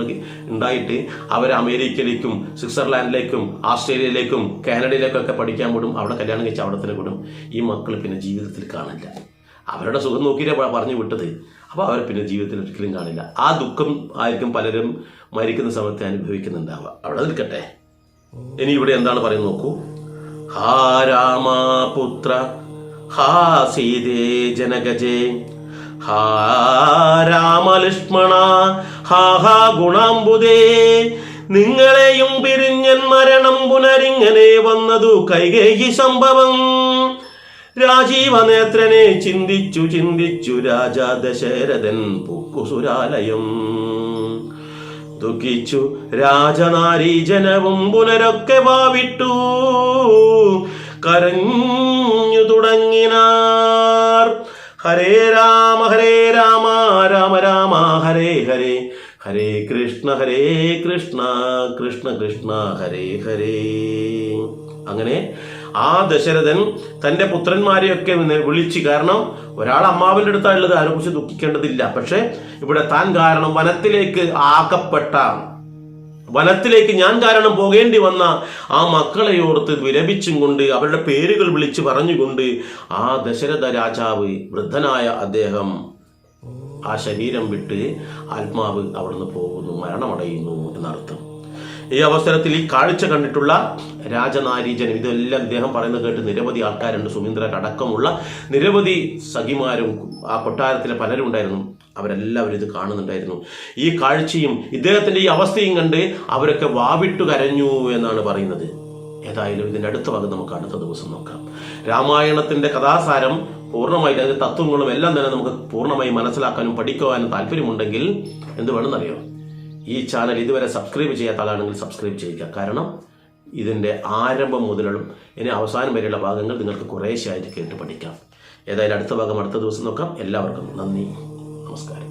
ഉണ്ടായിട്ട് അവർ അമേരിക്കയിലേക്കും സ്വിറ്റ്സർലാൻഡിലേക്കും ഓസ്ട്രേലിയയിലേക്കും കാനഡയിലേക്കൊക്കെ പഠിക്കാൻ വിടും. അവിടെ കല്യാണം കഴിച്ച് അവിടെ തന്നെ വിടും. ഈ മക്കൾ പിന്നെ ജീവിതത്തിൽ കാണില്ല. അവരുടെ സുഖം നോക്കിയിട്ടേ പറഞ്ഞു വിട്ടത്. അപ്പോൾ അവർ പിന്നെ ജീവിതത്തിൽ ഒരിക്കലും കാണില്ല. ആ ദുഃഖം ആയിരിക്കും പലരും മരിക്കുന്ന സമയത്ത് അനുഭവിക്കുന്നുണ്ടാവുക. അവിടെ നിൽക്കട്ടെ. ഇനി ഇവിടെ എന്താണ് പറയുന്നത് നോക്കൂ. ഹാ രാമപുത്ര ഹാ സീതേ ജനകജേ ഹാ രാമലക്ഷ്മണ ഹാ ഹാ ഗുണാംബുദേ. നിങ്ങളെയും പിരിഞ്ഞൻ മരണം പുനരിങ്ങനെ വന്നതു കൈകേയി സംഭവം. രാജീവനേത്രനെ ചിന്തിച്ചു ചിന്തിച്ചു രാജാ ദശരഥൻ പുക്കുസുരാലയം. ദുഃഖിച്ചു രാജനാരീജനവും പുനരൊക്കെ വാവിട്ടു കരഞ്ഞു തുടങ്ങിനാർ. ഹരേ രാമ രാമ രാമ ഹരേ ഹരേ, ഹരേ കൃഷ്ണ കൃഷ്ണ കൃഷ്ണ ഹരേ ഹരേ. അങ്ങനെ ആ ദശരഥൻ തന്റെ പുത്രന്മാരെയൊക്കെ വിളിച്ച്, കാരണം ഒരാൾ അമ്മാവിന്റെ അടുത്താണുള്ളത്, അതിനെക്കുറിച്ച് ദുഃഖിക്കേണ്ടതില്ല. പക്ഷെ ഇവിടെ താൻ കാരണം വനത്തിലേക്ക് ഞാൻ കാരണം പോകേണ്ടി വന്ന ആ മക്കളെ ഓർത്ത് വിലപിച്ചും കൊണ്ട് അവരുടെ പേരുകൾ വിളിച്ചു പറഞ്ഞുകൊണ്ട് ആ ദശരഥ രാജാവ് വൃദ്ധനായ അദ്ദേഹം ആ ശരീരം വിട്ട് ആത്മാവ് അവിടുന്ന് പോകുന്നു, മരണമടയുന്നു എന്നർത്ഥം. ഈ അവസരത്തിൽ ഈ കാഴ്ച കണ്ടിട്ടുള്ള രാജനാരീജനം, ഇതെല്ലാം ഇദ്ദേഹം പറയുന്നത് കേട്ട് നിരവധി ആൾക്കാരുണ്ട്. സുമീന്ദ്രടക്കമുള്ള നിരവധി സഖിമാരും ആ കൊട്ടാരത്തിലെ പലരും ഉണ്ടായിരുന്നു. അവരെല്ലാവരും ഇത് കാണുന്നുണ്ടായിരുന്നു. ഈ കാഴ്ചയും ഇദ്ദേഹത്തിന്റെ ഈ അവസ്ഥയും കണ്ട് അവരൊക്കെ വാവിട്ടു കരഞ്ഞു എന്നാണ് പറയുന്നത്. ഏതായാലും ഇതിന്റെ അടുത്ത ഭാഗം നമുക്ക് അടുത്ത ദിവസം നോക്കാം. രാമായണത്തിന്റെ കഥാസാരം പൂർണ്ണമായി, അതിന്റെ തത്വങ്ങളും എല്ലാം തന്നെ നമുക്ക് പൂർണ്ണമായി മനസ്സിലാക്കാനും പഠിക്കുവാനും താല്പര്യമുണ്ടെങ്കിൽ എന്ത് വേണമെന്നറിയോ? ഈ ചാനൽ ഇതുവരെ സബ്സ്ക്രൈബ് ചെയ്യാത്ത ആളാണെങ്കിൽ സബ്സ്ക്രൈബ് ചെയ്യുക. കാരണം ഇതിൻ്റെ ആരംഭം മുതലും ഇനി അവസാനം വരെയുള്ള ഭാഗങ്ങൾ നിങ്ങൾക്ക് കുറേശ്ശായിട്ട് കേട്ട് പഠിക്കാം. ഏതായാലും അടുത്ത ഭാഗം അടുത്ത ദിവസം നോക്കാം. എല്ലാവർക്കും നന്ദി, നമസ്കാരം.